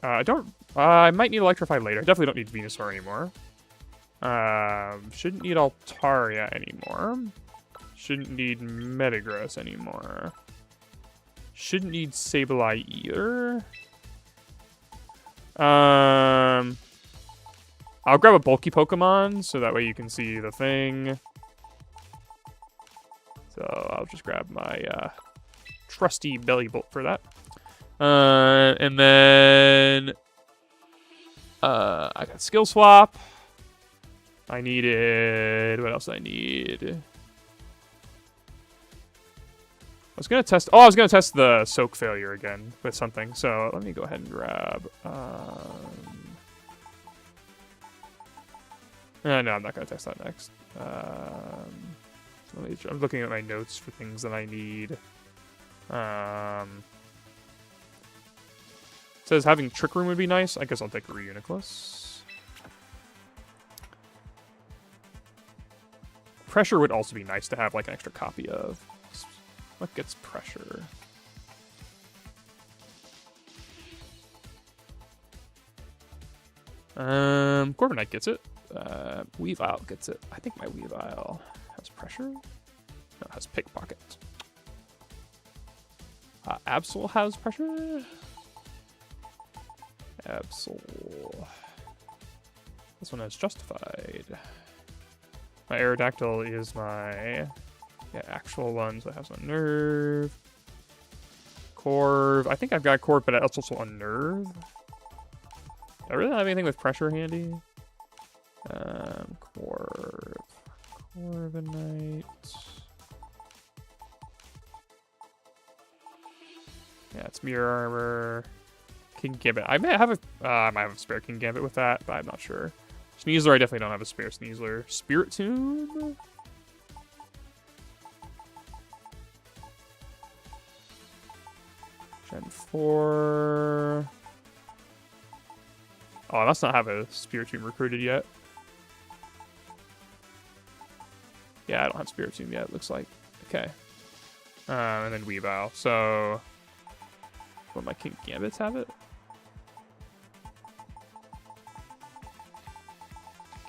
I might need Electrify later. I definitely don't need Venusaur anymore. Shouldn't need Altaria anymore. Shouldn't need Metagross anymore. Shouldn't need Sableye either. I'll grab a bulky Pokemon so that way you can see the thing. So I'll just grab my trusty Bellybolt for that. And then I got Skill Swap. I needed... What else did I need? I was going to test the Soak Failure again with something. So let me go ahead and grab... no, I'm not going to test that next. I'm looking at my notes for things that I need. It says having Trick Room would be nice. I guess I'll take Reuniclus. Pressure would also be nice to have like an extra copy of. What gets Pressure? Corviknight gets it. Weavile gets it. I think my Weavile has Pressure. No, it has Pickpocket. Absol has Pressure. Absol. This one has Justified. My Aerodactyl is my actual one, so it has a Nerve. Corv. I think I've got Corv, but it's also a Nerve. Do I really have anything with Pressure handy? Corviknight. Yeah, it's Mirror Armor. King Gambit. I might have a spare King Gambit with that, but I'm not sure. Sneasler, I definitely don't have a spare Sneasler. Spirit Tomb? Gen 4. Oh, I must not have a Spirit Tomb recruited yet. Yeah, I don't have Spirit Tomb yet, it looks like. Okay. And then Weavile. So, will my King Gambits have it?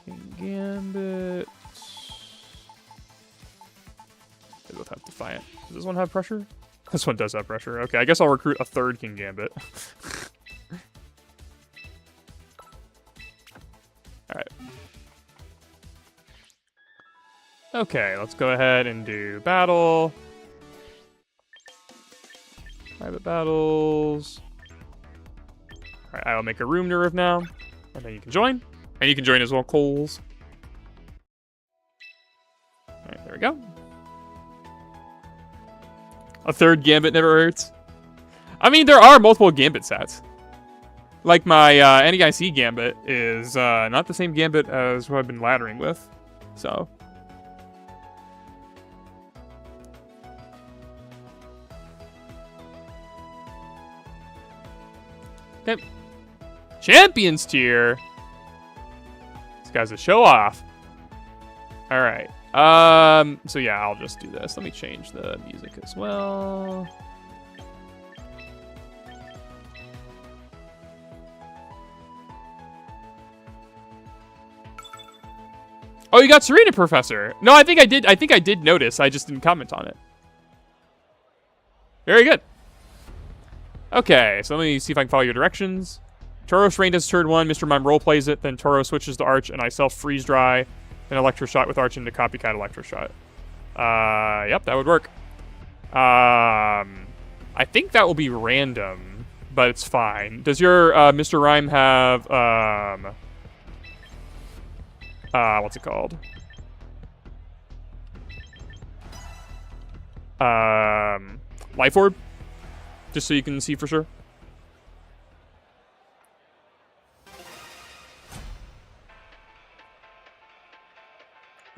King Gambit. They both have Defiant. Does this one have Pressure? This one does have Pressure. Okay, I guess I'll recruit a third King Gambit. Alright. Okay, let's go ahead and do battle. Private battles. Alright, I'll make a room nerve now. And then you can join. And you can join as well, Coles. Alright, there we go. A third Gambit never hurts. I mean, there are multiple Gambit sets. like my anti-IC gambit is not the same gambit as what I've been laddering with. So. Okay. Champions tier. This guy's a show off. All right. So yeah, I'll just do this. Let me change the music as well. Oh, you got Serena, Professor. No, I think I did. I think I did notice. I just didn't comment on it. Very good. Okay, so let me see if I can follow your directions. Tauros Rain does turn 1. Mr. Mime role plays it. Then Toro switches to Arch, and I self freeze dry. Then Electroshot with Arch into Copycat Electroshot. Yep, that would work. I think that will be random, but it's fine. Does your Mr. Rhyme have what's it called? Life Orb? Just so you can see for sure.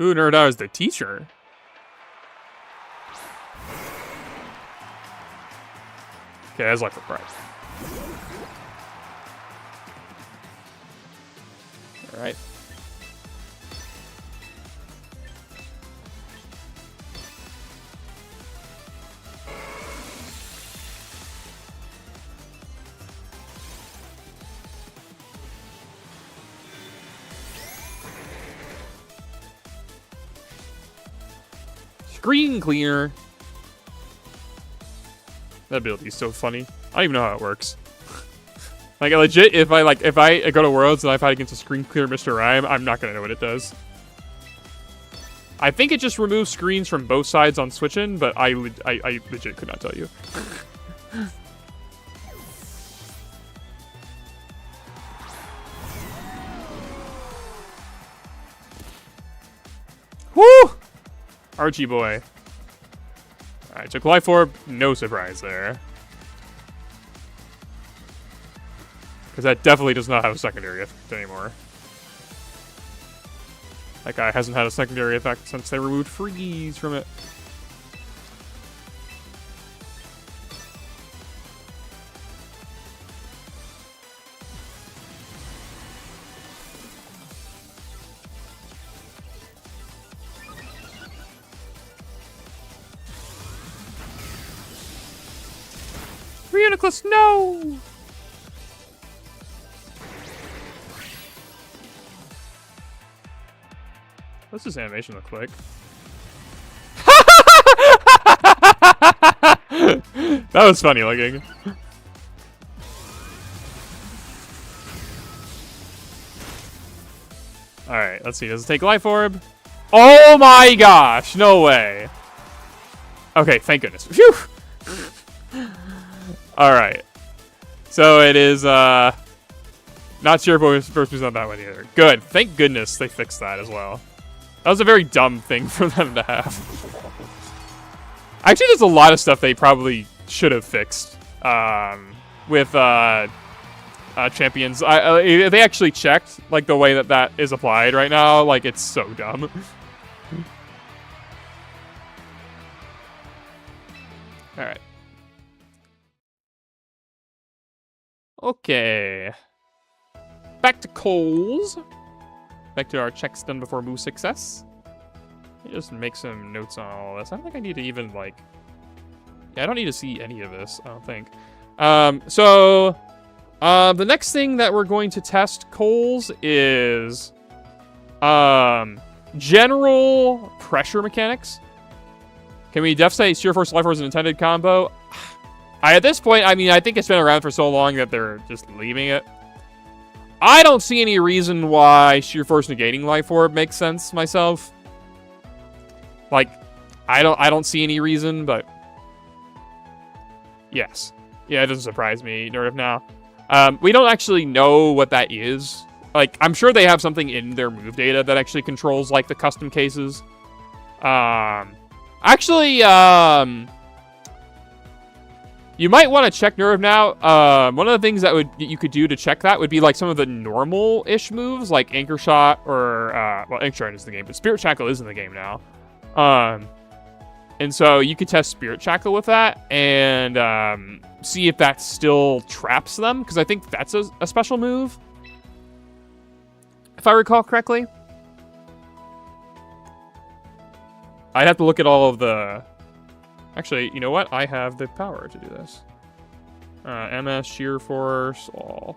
Ooh, Nerdar is the teacher. Okay, that's like the price. Alright. Screen cleaner. That ability is so funny. I don't even know how it works. Like legit, if I go to Worlds and I fight against a screen clear Mr. Rhyme, I'm not gonna know what it does. I think it just removes screens from both sides on switching, but I legit could not tell you. Woo! Archie boy. Alright, took Life Orb. No surprise there. Because that definitely does not have a secondary effect anymore. That guy hasn't had a secondary effect since they removed Freeze from it. Reuniclus, no! What's this animation look like? That was funny looking. Alright, let's see. Does it take Life Orb? Oh my gosh! No way! Okay, thank goodness. Phew! Alright. So it is, not sure if it was supposed to be on that one either. Good. Thank goodness they fixed that as well. That was a very dumb thing for them to have. Actually, there's a lot of stuff they probably should have fixed with champions. They actually checked like the way that is applied right now. Like, it's so dumb. All right. Okay. Back to Coles. Back to our checks done before move success. Let me just make some notes on all this. I don't think I need to even, like... Yeah, I don't need to see any of this, I don't think. The next thing that we're going to test, Coles, is... general pressure mechanics. Can we def say Sheer Force Life Force is an intended combo? At this point, I mean, I think it's been around for so long that they're just leaving it. I don't see any reason why Sheer Force negating Life Orb makes sense myself. Like, I don't see any reason, but yes. Yeah, it doesn't surprise me, Nerf now. We don't actually know what that is. Like, I'm sure they have something in their move data that actually controls, like, the custom cases. You might want to check Nerve now. One of the things that you could do to check that would be like some of the normal-ish moves, like Anchor Shot or well, Anchor Shot is in the game, but Spirit Shackle is in the game now. And so you could test Spirit Shackle with that and see if that still traps them, because I think that's a special move, if I recall correctly. I'd have to look at all of the... Actually, you know what? I have the power to do this. MS, Sheer Force, all.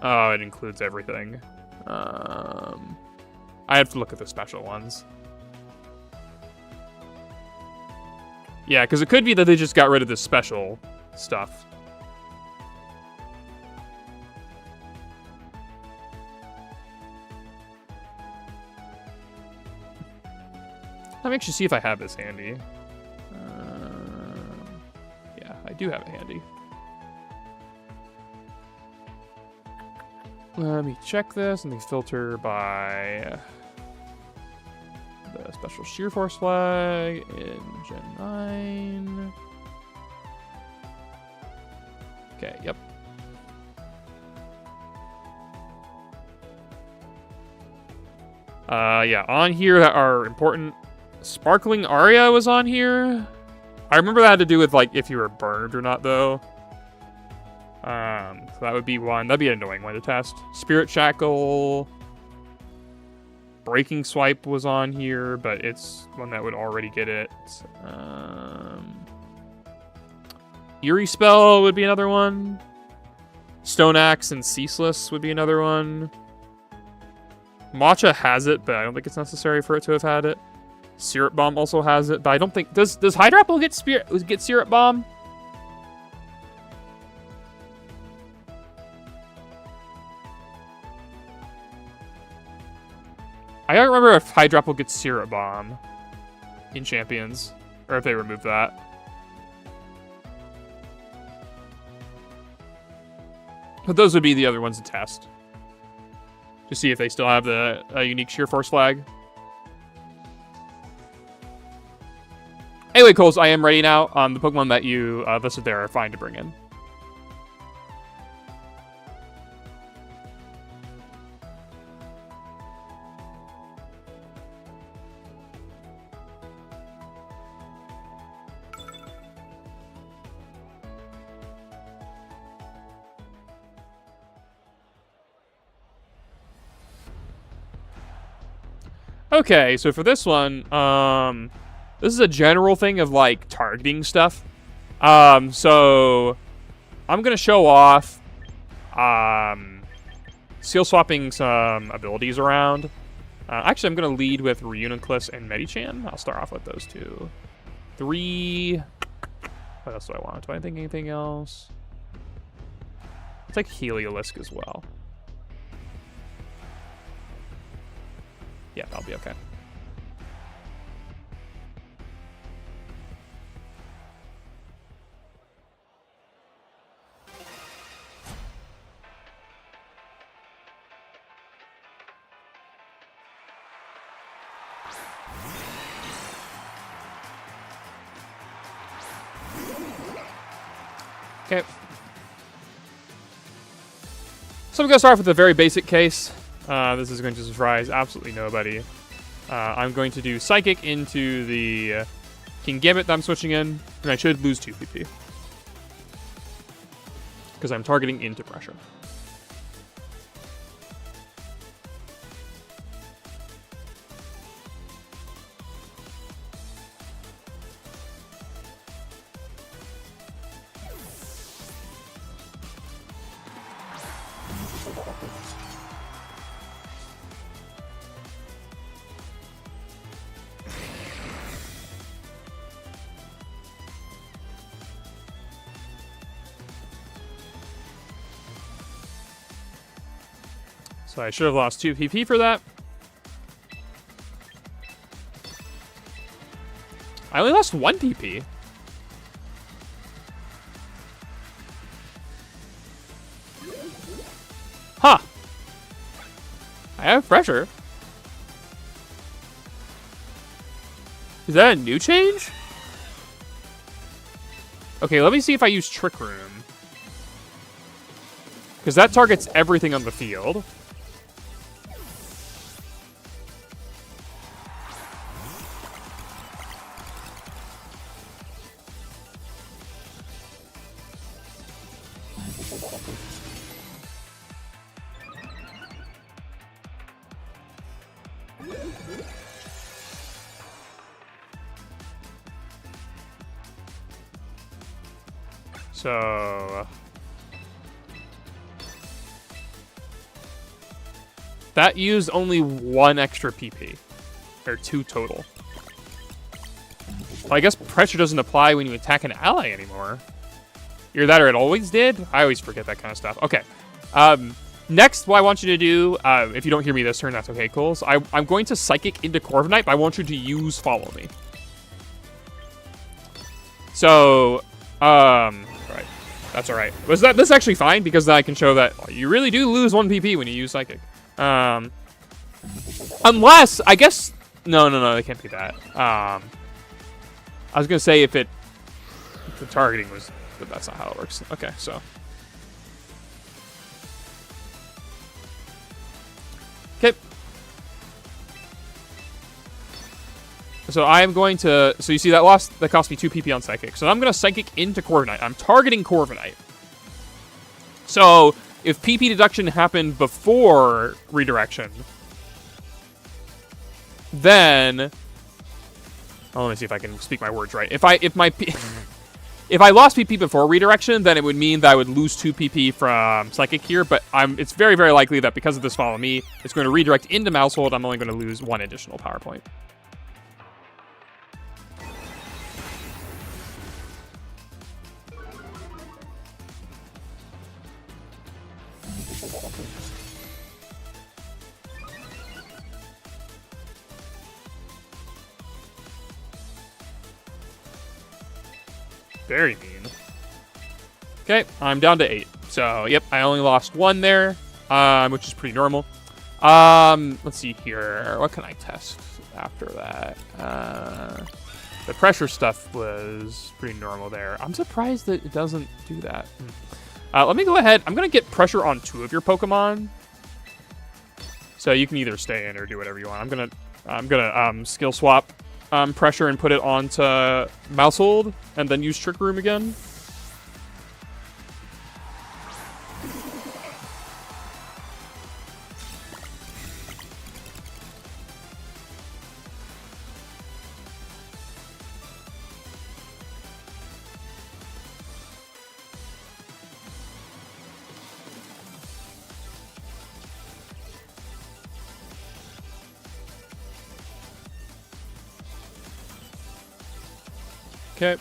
Oh, it includes everything. I have to look at the special ones. Yeah, because it could be that they just got rid of the special stuff. Let me actually see if I have this handy. Yeah, I do have it handy. Let me check this and then filter by the special Sheer Force flag in Gen 9. Okay, yep. Yeah, on here that are important. Sparkling Aria was on here. I remember that had to do with, like, if you were burned or not, though. So that would be one. That'd be an annoying one to test. Spirit Shackle. Breaking Swipe was on here, but it's one that would already get it. Eerie Spell would be another one. Stone Axe and Ceaseless would be another one. Matcha has it, but I don't think it's necessary for it to have had it. Syrup Bomb also has it, but I don't think... Does Hydrapple get Syrup Bomb? I don't remember if Hydrapple gets Syrup Bomb in Champions, or if they removed that. But those would be the other ones to test. To see if they still have the unique Sheer Force flag. Anyway, Coles, I am ready now. The Pokemon that you listed there are fine to bring in. Okay, so for this one, this is a general thing of, like, targeting stuff. So I'm going to show off seal swapping some abilities around. Actually, I'm going to lead with Reuniclus and Medichan. I'll start off with those two. 3... What else do I want? Do I think anything else? I'll take Heliolisk as well. Yeah, that'll be okay. Okay. So I'm going to start with a very basic case. This is going to surprise absolutely nobody. I'm going to do Psychic into the King Gambit that I'm switching in, and I should lose 2 PP. Because I'm targeting into pressure. So I should have lost 2 PP for that. I only lost 1 PP. Huh. I have pressure. Is that a new change? Okay, let me see if I use Trick Room. Because that targets everything on the field. So that used only 1 extra PP, or 2 total. Well, I guess pressure doesn't apply when you attack an ally anymore. Either that or it always did? I always forget that kind of stuff. Okay. Next, what I want you to do, if you don't hear me this turn, that's okay, Coles. I'm going to Psychic into Corviknight, but I want you to use Follow Me. So, right. That's all right. This is actually fine, because then I can show that you really do lose 1 PP when you use Psychic. Unless, I guess... No, it can't be that. I was going to say if the targeting was... But that's not how it works. Okay, so... Okay. So I'm going to... So you see that cost me 2 PP on Psychic. So I'm going to Psychic into Corviknight. I'm targeting Corviknight. So if PP deduction happened before redirection, then... Oh, let me see if I can speak my words right. If I lost PP before redirection, then it would mean that I would lose 2 PP from Psychic here, but it's very, very likely that because of this Follow Me, it's going to redirect into Mousehold. I'm only going to lose 1 additional power point. Very mean. Okay, I'm down to 8. So, yep, I only lost 1 there, which is pretty normal. Let's see here. What can I test after that? The pressure stuff was pretty normal there. I'm surprised that it doesn't do that. Let me go ahead. I'm going to get pressure on 2 of your Pokemon. So you can either stay in or do whatever you want. I'm gonna skill swap pressure and put it onto Mousehold, and then use Trick Room again. Okay.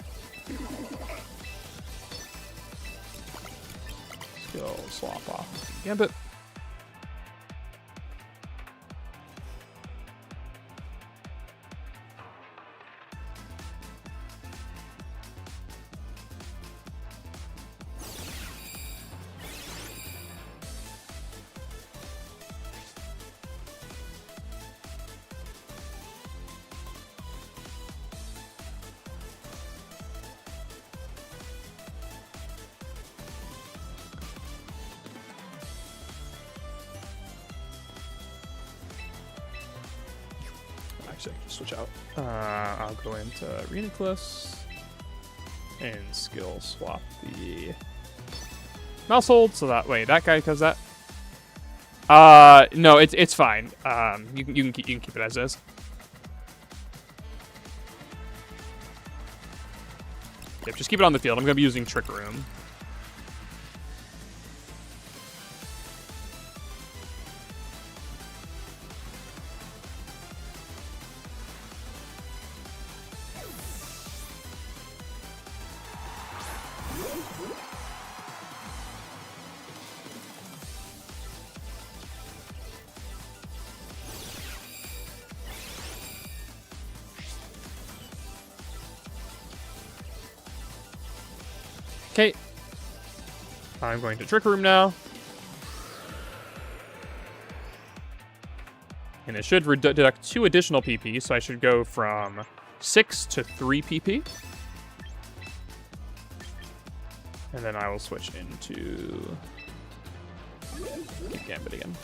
Skill swap off Gambit. Actually, I can switch out. I'll go into Reuniclus and skill swap the Mousehold, so that way that guy does that. No, it's fine. You can keep it as is. Yep, just keep it on the field. I'm gonna be using Trick Room. Okay. I'm going to Trick Room now. And it should deduct 2 additional PP, so I should go from 6 to 3 PP. And then I will switch into Gambit again.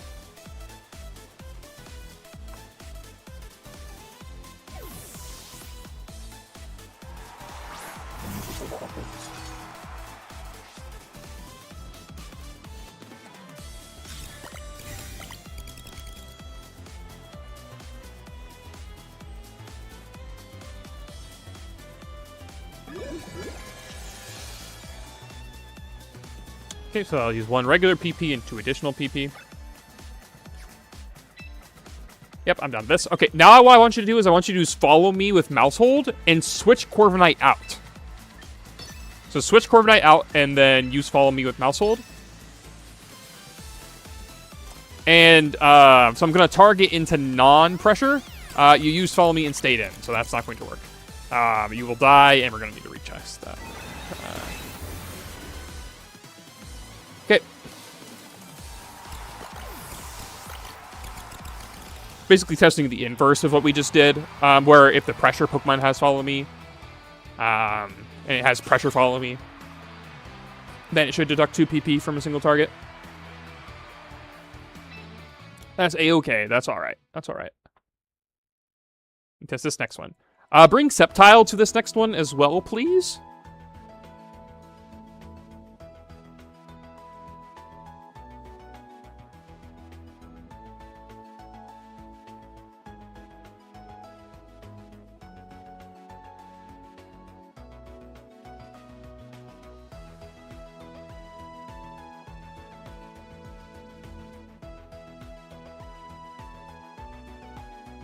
Okay, so I'll use 1 regular PP and 2 additional PP. Yep, I'm done with this. Okay, now what I want you to do is I want you to follow me with mouse hold and switch Corviknight out. So switch Corviknight out and then use follow me with mouse hold. And so I'm going to target into non-pressure. You use follow me and stayed in, so that's not going to work. You will die, and we're going to need to retest that. Okay. Basically testing the inverse of what we just did, where if the pressure Pokemon has follow me, and it has pressure follow me, then it should deduct 2 PP from a single target. That's A-okay. That's all right. That's all right. Test this next one. Bring Sceptile to this next one as well, please.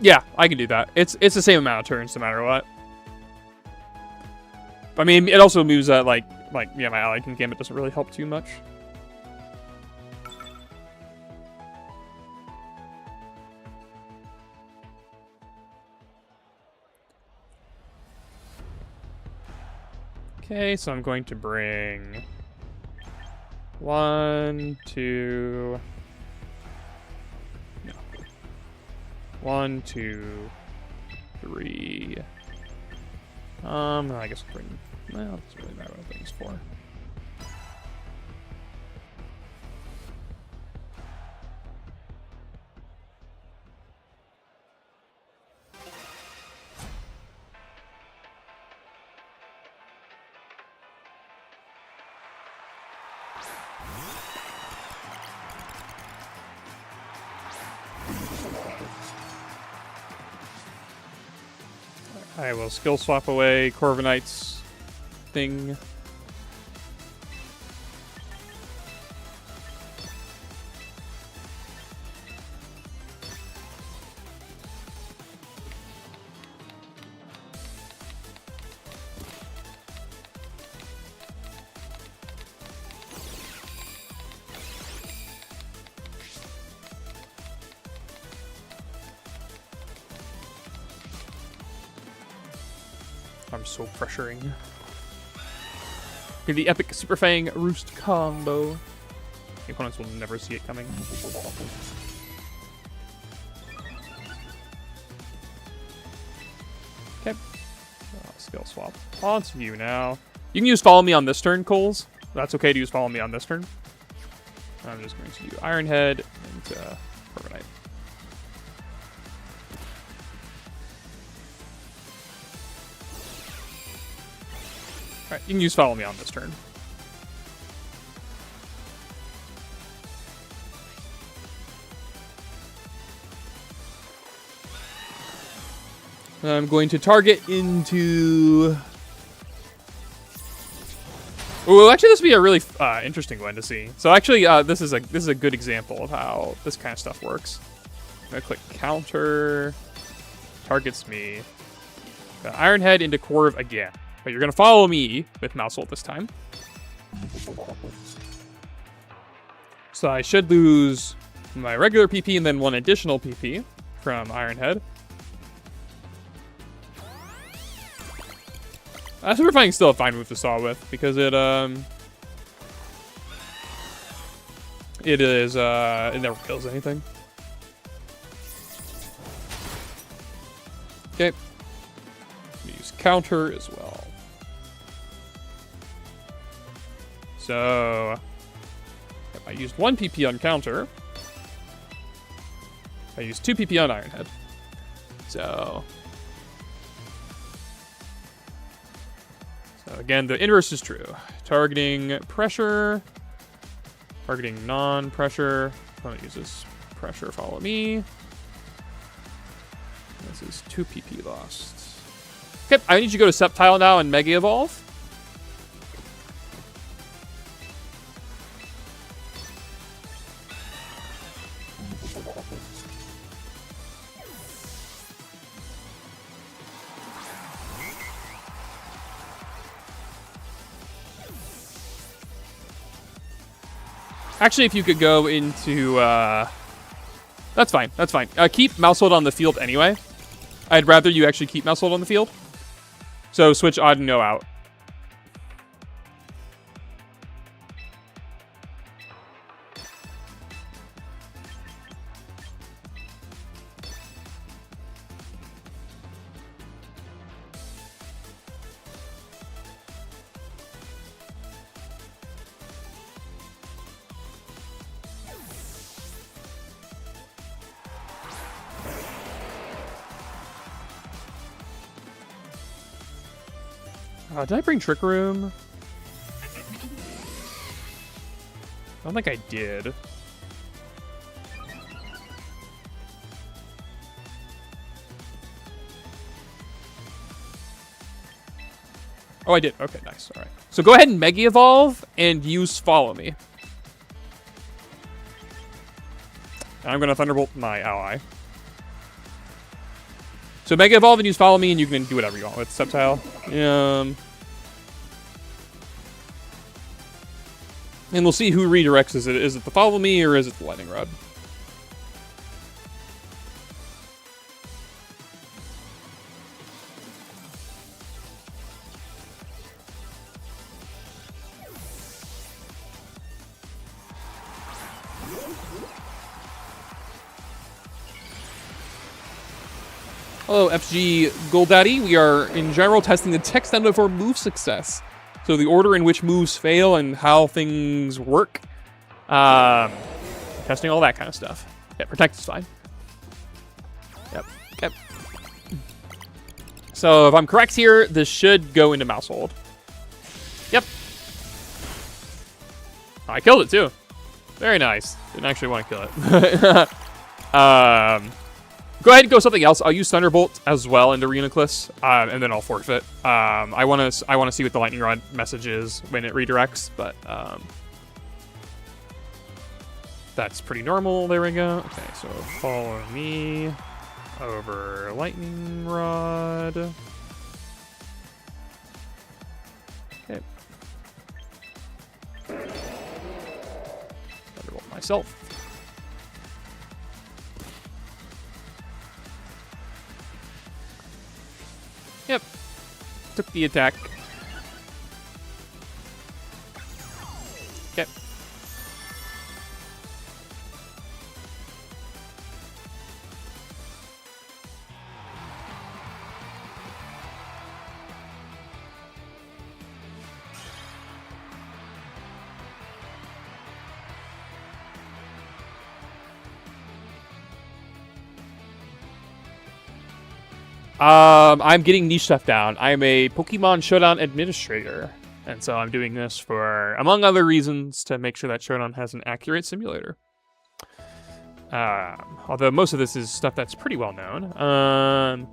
Yeah, I can do that. It's the same amount of turns no matter what. I mean, it also moves that yeah, my ally can gambit doesn't really help too much. Okay, so I'm going to bring 1, 2. 1, 2, 3. I guess I'll bring. Well, it doesn't really matter what I bring this for. I will skill swap away Corviknight's thing. I'm so pressuring. Okay, the epic Super Fang Roost combo. The opponents will never see it coming. Okay. Skill swap onto you now. You can use follow me on this turn, Coles. That's okay to use follow me on this turn. I'm just going to do Iron Head and Corviknight. Alright, you can use follow me on this turn. I'm going to target into... Oh, actually, this would be a really interesting one to see. So actually, this is a good example of how this kind of stuff works. I'm gonna click counter, targets me. Iron Head into Corv again. But you're going to follow me with mouse hold this time. So I should lose my regular PP and then 1 additional PP from Iron Head. Super Fang's still a fine move to start with because it never kills anything. Okay. Use counter as well. So I used 1 PP on counter. I used 2 PP on Ironhead. So again, the inverse is true. Targeting pressure. Targeting non-pressure. Opponent uses pressure, follow me. This is 2 PP lost. Okay, I need you to go to Sceptile now and Mega Evolve. Actually, if you could go into... That's fine. That's fine. Keep Mousehold on the field anyway. I'd rather you actually keep Mousehold on the field. So switch Odd and No out. Did I bring Trick Room? I don't think I did. Oh, I did. Okay, nice. All right. So go ahead and Mega Evolve and use Follow Me. I'm going to Thunderbolt my ally. So Mega Evolve and use Follow Me, and you can do whatever you want with Sceptile. And we'll see who redirects. Is it the Follow Me or is it the Lightning Rod? Hello, FG Goldaddy. We are, in general, testing the text data for move success. So the order in which moves fail and how things work. Testing all that kind of stuff. Yeah, Protect is fine. Yep. Yep. So if I'm correct here, this should go into Mousehold. Yep. Oh, I killed it too. Very nice. Didn't actually want to kill it. Go ahead and go something else. I'll use Thunderbolt as well into Reuniclus, and then I'll forfeit. I want to see what the Lightning Rod message is when it redirects, but that's pretty normal. There we go. Okay, so Follow Me over Lightning Rod. Okay. Thunderbolt myself. Yep. Took the attack. Okay. I'm getting niche stuff down. I'm a Pokemon Showdown administrator. And so I'm doing this for, among other reasons, to make sure that Showdown has an accurate simulator. Although most of this is stuff that's pretty well known. I'm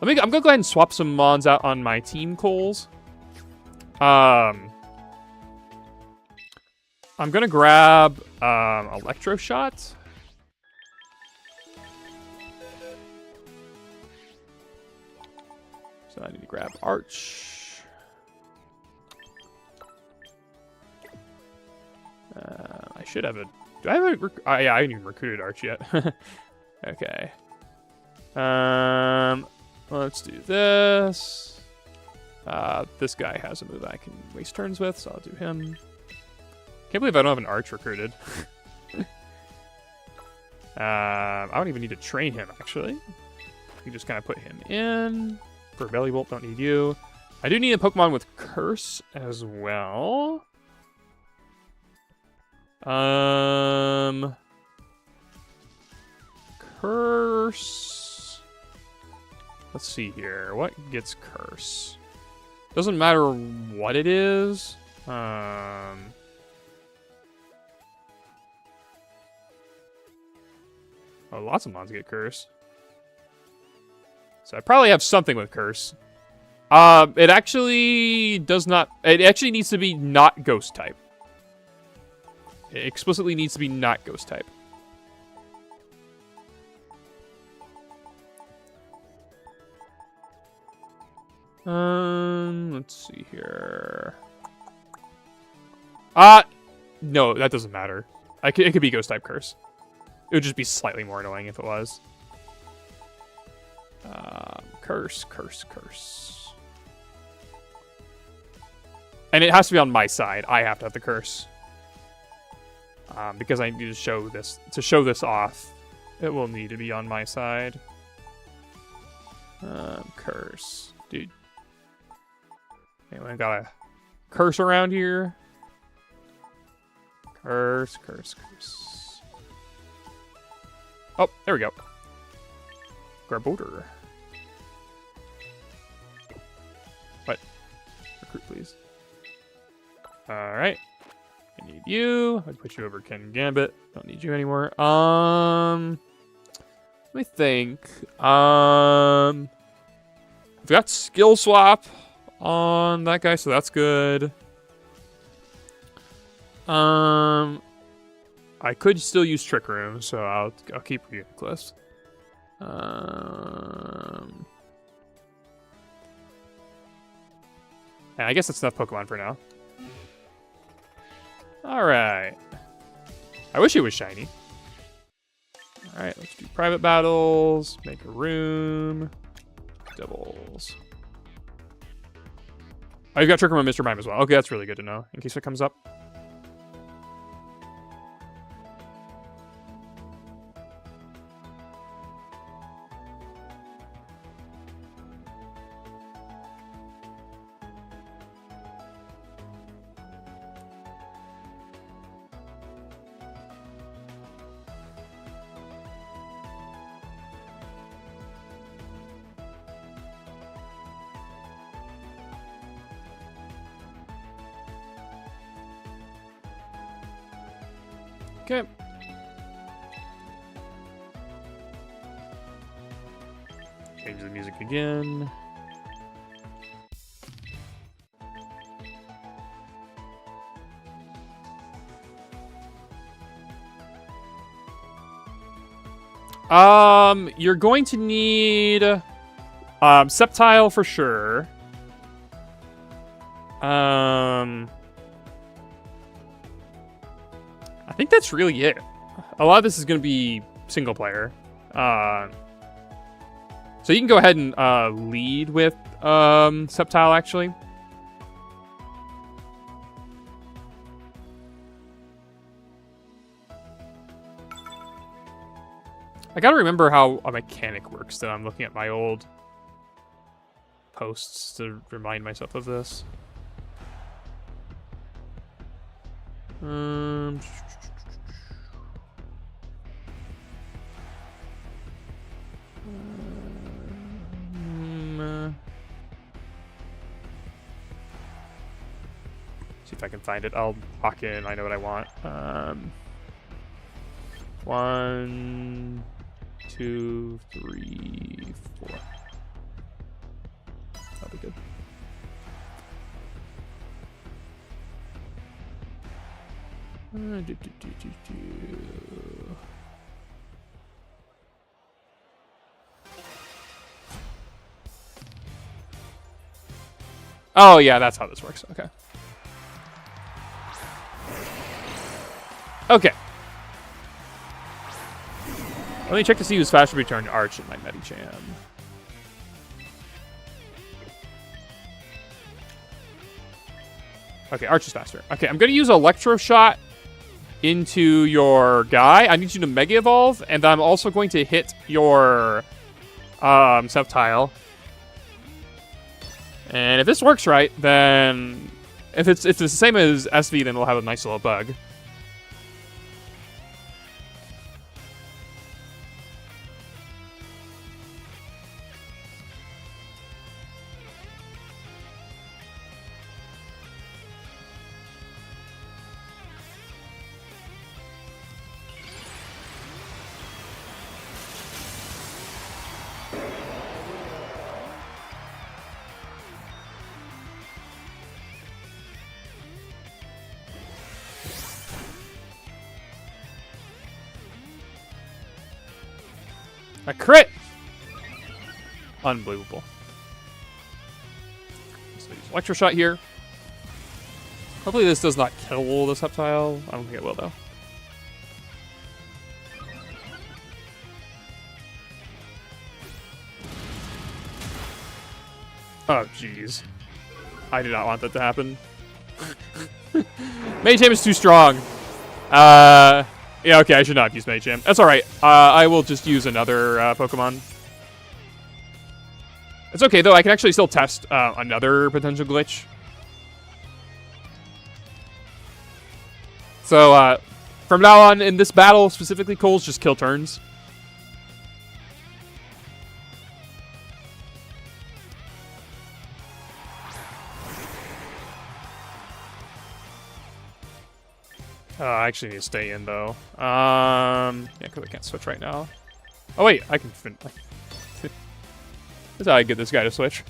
gonna go ahead and swap some mons out on my team Coles. I'm gonna grab Electro Shot. So I need to grab Arch. I should have a... Do I have a... yeah, I haven't even recruited Arch yet. Okay. Let's do this. This guy has a move I can waste turns with, so I'll do him. Can't believe I don't have an Arch recruited. I don't even need to train him, actually. You just kind of put him in. For Belly Bolt, don't need you. I do need a Pokemon with Curse as well. Curse. Let's see here. What gets curse? Doesn't matter what it is. Oh, lots of mons get curse. So I probably have something with curse. It actually does not... It actually needs to be not ghost type. It explicitly needs to be not ghost type. Let's see here. No, that doesn't matter. It could be ghost type curse. It would just be slightly more annoying if it was. Curse. And it has to be on my side. I have to have the curse. Because I need to show this. To show this off, it will need to be on my side. Curse. Dude. Anyone got a curse around here? Curse. Oh, there we go. Grab order. What? Recruit, please. Alright. I need you. I'd put you over Ken Gambit. Don't need you anymore. Let me think. I've got skill swap on that guy, so that's good. I could still use Trick Room, so I'll keep Ridiculous. And I guess that's enough Pokemon for now. Alright. I wish it was shiny. Alright, let's do private battles. Make a room. Doubles. Oh, you've got Trick Room and Mr. Mime as well. Okay, that's really good to know, in case it comes up. Okay. Change the music again. You're going to need Sceptile for sure. I think that's really it. A lot of this is going to be single player. So you can go ahead and lead with Sceptile, actually. I gotta remember how a mechanic works, though. I'm looking at my old posts to remind myself of this. See if I can find it. I'll lock in. I know what I want. 1, 2, 3, 4. That'll be good. Oh, yeah, that's how this works. Okay. Okay. Let me check to see who's faster return Arch in my Medicham. Okay, Arch is faster. Okay, I'm going to use Electro Shot into your guy. I need you to Mega Evolve, and I'm also going to hit your Sceptile. And if this works right, then if it's the same as SV, then we'll have a nice little bug. A crit! Unbelievable. So use Electro Shot here. Hopefully this does not kill the Sceptile. I don't think it will, though. Oh, jeez. I did not want that to happen. Mage Ham is too strong. Yeah, okay, I should not have used Mage Ham. That's alright. I will just use another Pokemon. It's okay, though. I can actually still test another potential glitch. So, from now on, in this battle, specifically, Cole's just kill turns. I actually need to stay in, though. Yeah, because I can't switch right now. Oh, wait, I can... That's how I get this guy to switch.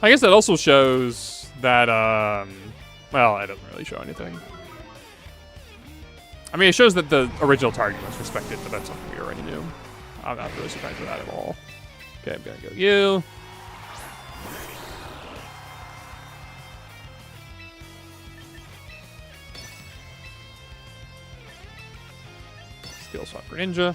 I guess that also shows that, well, it doesn't really show anything. I mean, it shows that the original target was respected, but that's something we already knew. I'm not really surprised with that at all. Okay, I'm gonna go you. Skill swap for Ninja.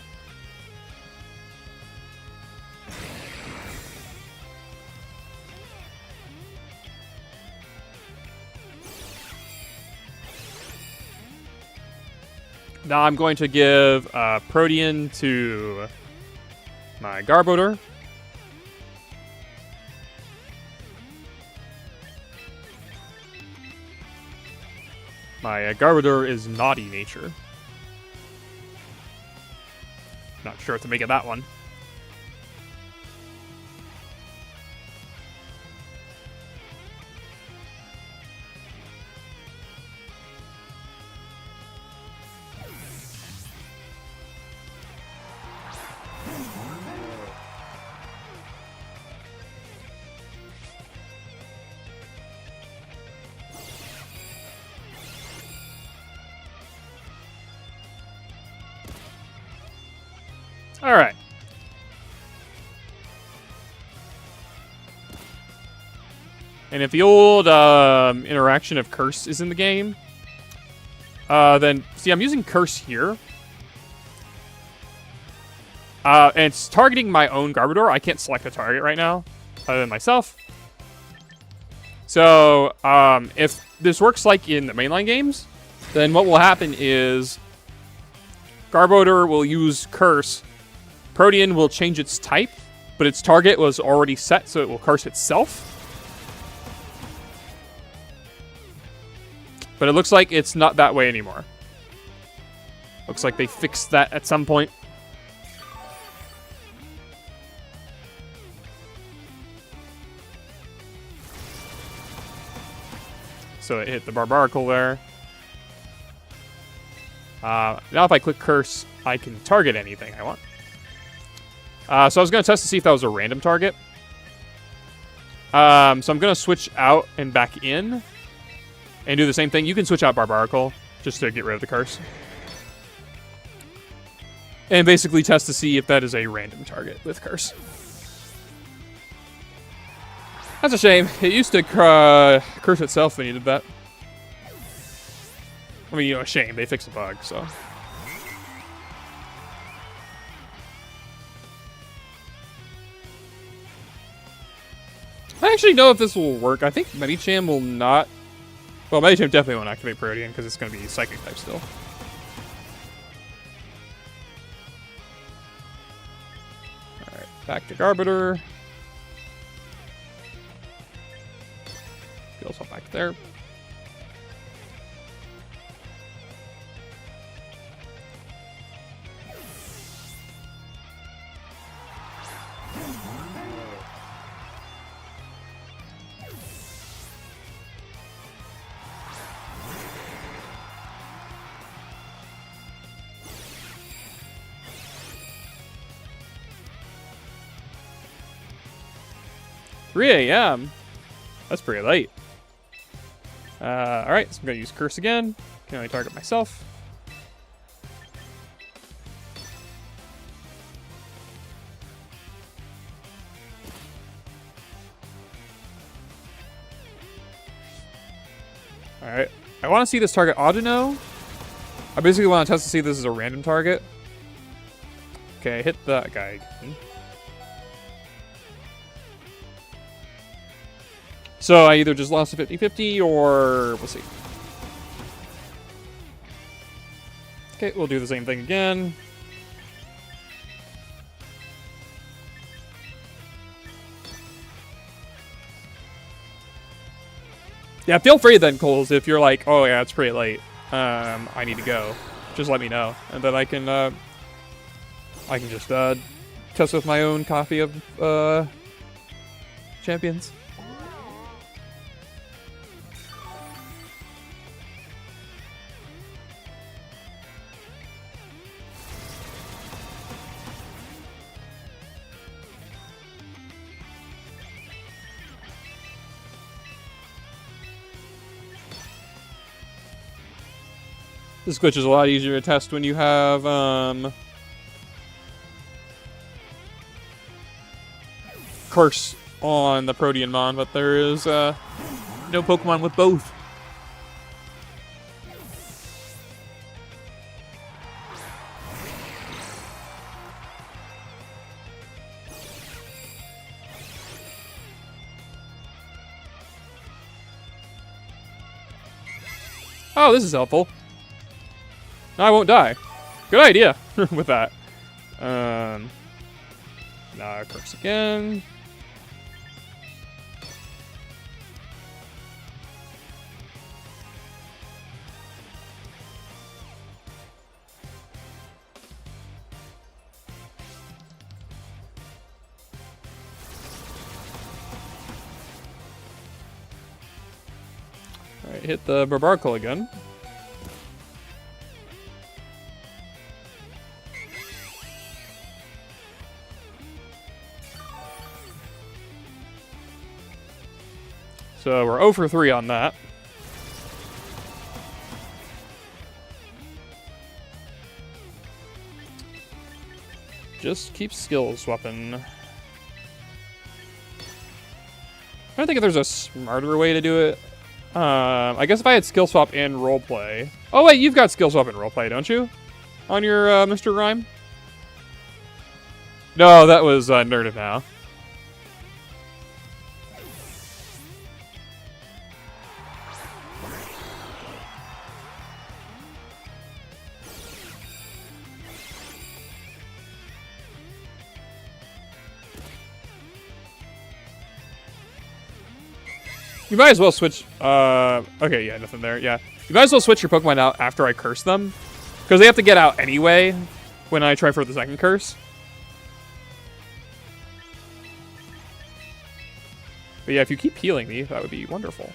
Now I'm going to give Protean to my Garbodor. My Garbodor is naughty nature. Not sure what to make of that one. All right. And if the old interaction of Curse is in the game, then, see, I'm using Curse here. And it's targeting my own Garbodor. I can't select a target right now, other than myself. So, if this works like in the mainline games, then what will happen is Garbodor will use Curse. Protean will change its type, but its target was already set, so it will curse itself. But it looks like it's not that way anymore. Looks like they fixed that at some point. So it hit the Barbaracle there. Now if I click Curse, I can target anything I want. So I was going to test to see if that was a random target. So I'm going to switch out and back in and do the same thing. You can switch out Barbaracle just to get rid of the Curse. And basically test to see if that is a random target with Curse. That's a shame. It used to curse itself when you did that. I mean, you know, a shame. They fixed a bug, so... I actually know if this will work. I think Medicham will not... Well, Medicham definitely won't activate Protean because it's going to be Psychic type still. Alright, back to Garbodor. Skill swap back there. 3 a.m.? That's pretty late. Alright, so I'm gonna use Curse again. Can only target myself. Alright. I want to see this target Audino. I basically want to test to see if this is a random target. Okay, hit that guy again. So I either just lost a 50-50 or we'll see. Okay, we'll do the same thing again. Yeah, feel free then, Coles, if you're like, oh yeah, it's pretty late. I need to go. Just let me know, and then I can just test with my own copy of Champions. This glitch is a lot easier to test when you have, Curse on the Protean Mon, but there is, no Pokemon with both. Oh, this is helpful. Now I won't die. Good idea with that. Now Curse again. Alright, hit the Barbarcle again. So we're 0 for 3 on that. Just keep skill swapping. I don't think if there's a smarter way to do it. I guess if I had skill swap and roleplay. Oh wait, you've got skill swap and roleplay, don't you? On your Mr. Rhyme? No, that was Nerd Now. You might as well switch, okay, yeah, nothing there, yeah. You might as well switch your Pokemon out after I curse them. Because they have to get out anyway when I try for the second curse. But yeah, if you keep healing me, that would be wonderful.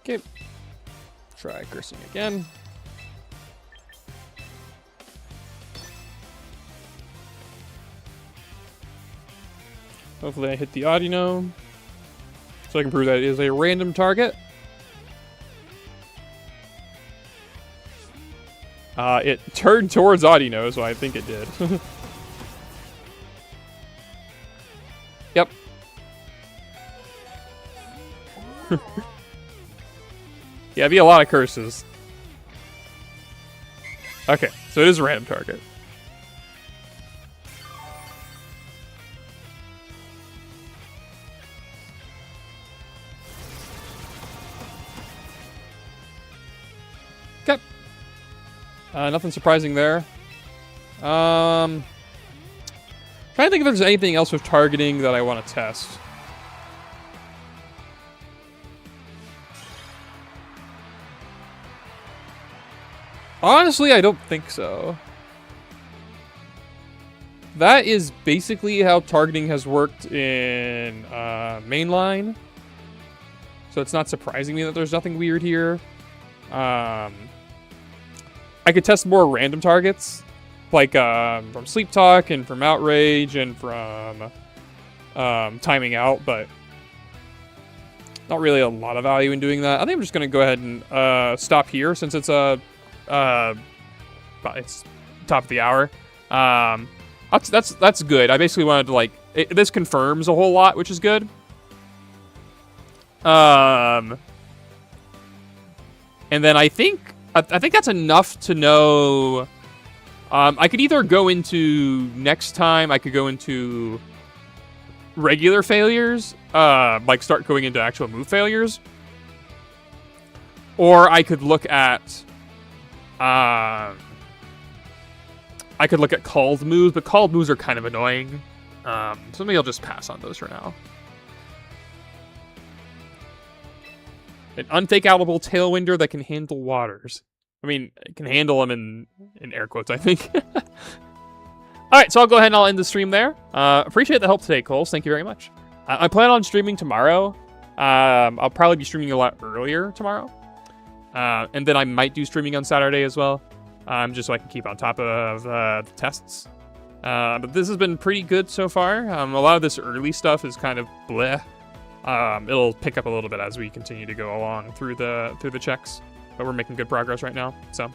Okay. Try cursing again. Hopefully I hit the Audino, so I can prove that it is a random target. It turned towards Audino, so I think it did. Yep. Yeah, it'd be a lot of curses. Okay, so it is a random target. Okay. Nothing surprising there. Trying to think if there's anything else with targeting that I want to test. Honestly, I don't think so. That is basically how targeting has worked in mainline. So it's not surprising me that there's nothing weird here. I could test more random targets, like from Sleep Talk and from Outrage and from Timing Out, but not really a lot of value in doing that. I think I'm just going to go ahead and stop here since it's it's top of the hour. That's good. I basically wanted to like this confirms a whole lot, which is good. And then I think that's enough to know. I could either go into next time. I could go into regular failures, like start going into actual move failures, or I could look at. I could look at called moves, but called moves are kind of annoying. So maybe I'll just pass on those for now. An unfake-outable Tailwinder that can handle waters. I mean, it can handle them in air quotes, I think. Alright, so I'll go ahead and I'll end the stream there. Appreciate the help today, Coles. Thank you very much. I plan on streaming tomorrow. I'll probably be streaming a lot earlier tomorrow. And then I might do streaming on Saturday as well. Just so I can keep on top of the tests. But this has been pretty good so far. A lot of this early stuff is kind of bleh. It'll pick up a little bit as we continue to go along through the checks. But we're making good progress right now. So,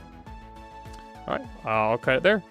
all right, I'll cut it there.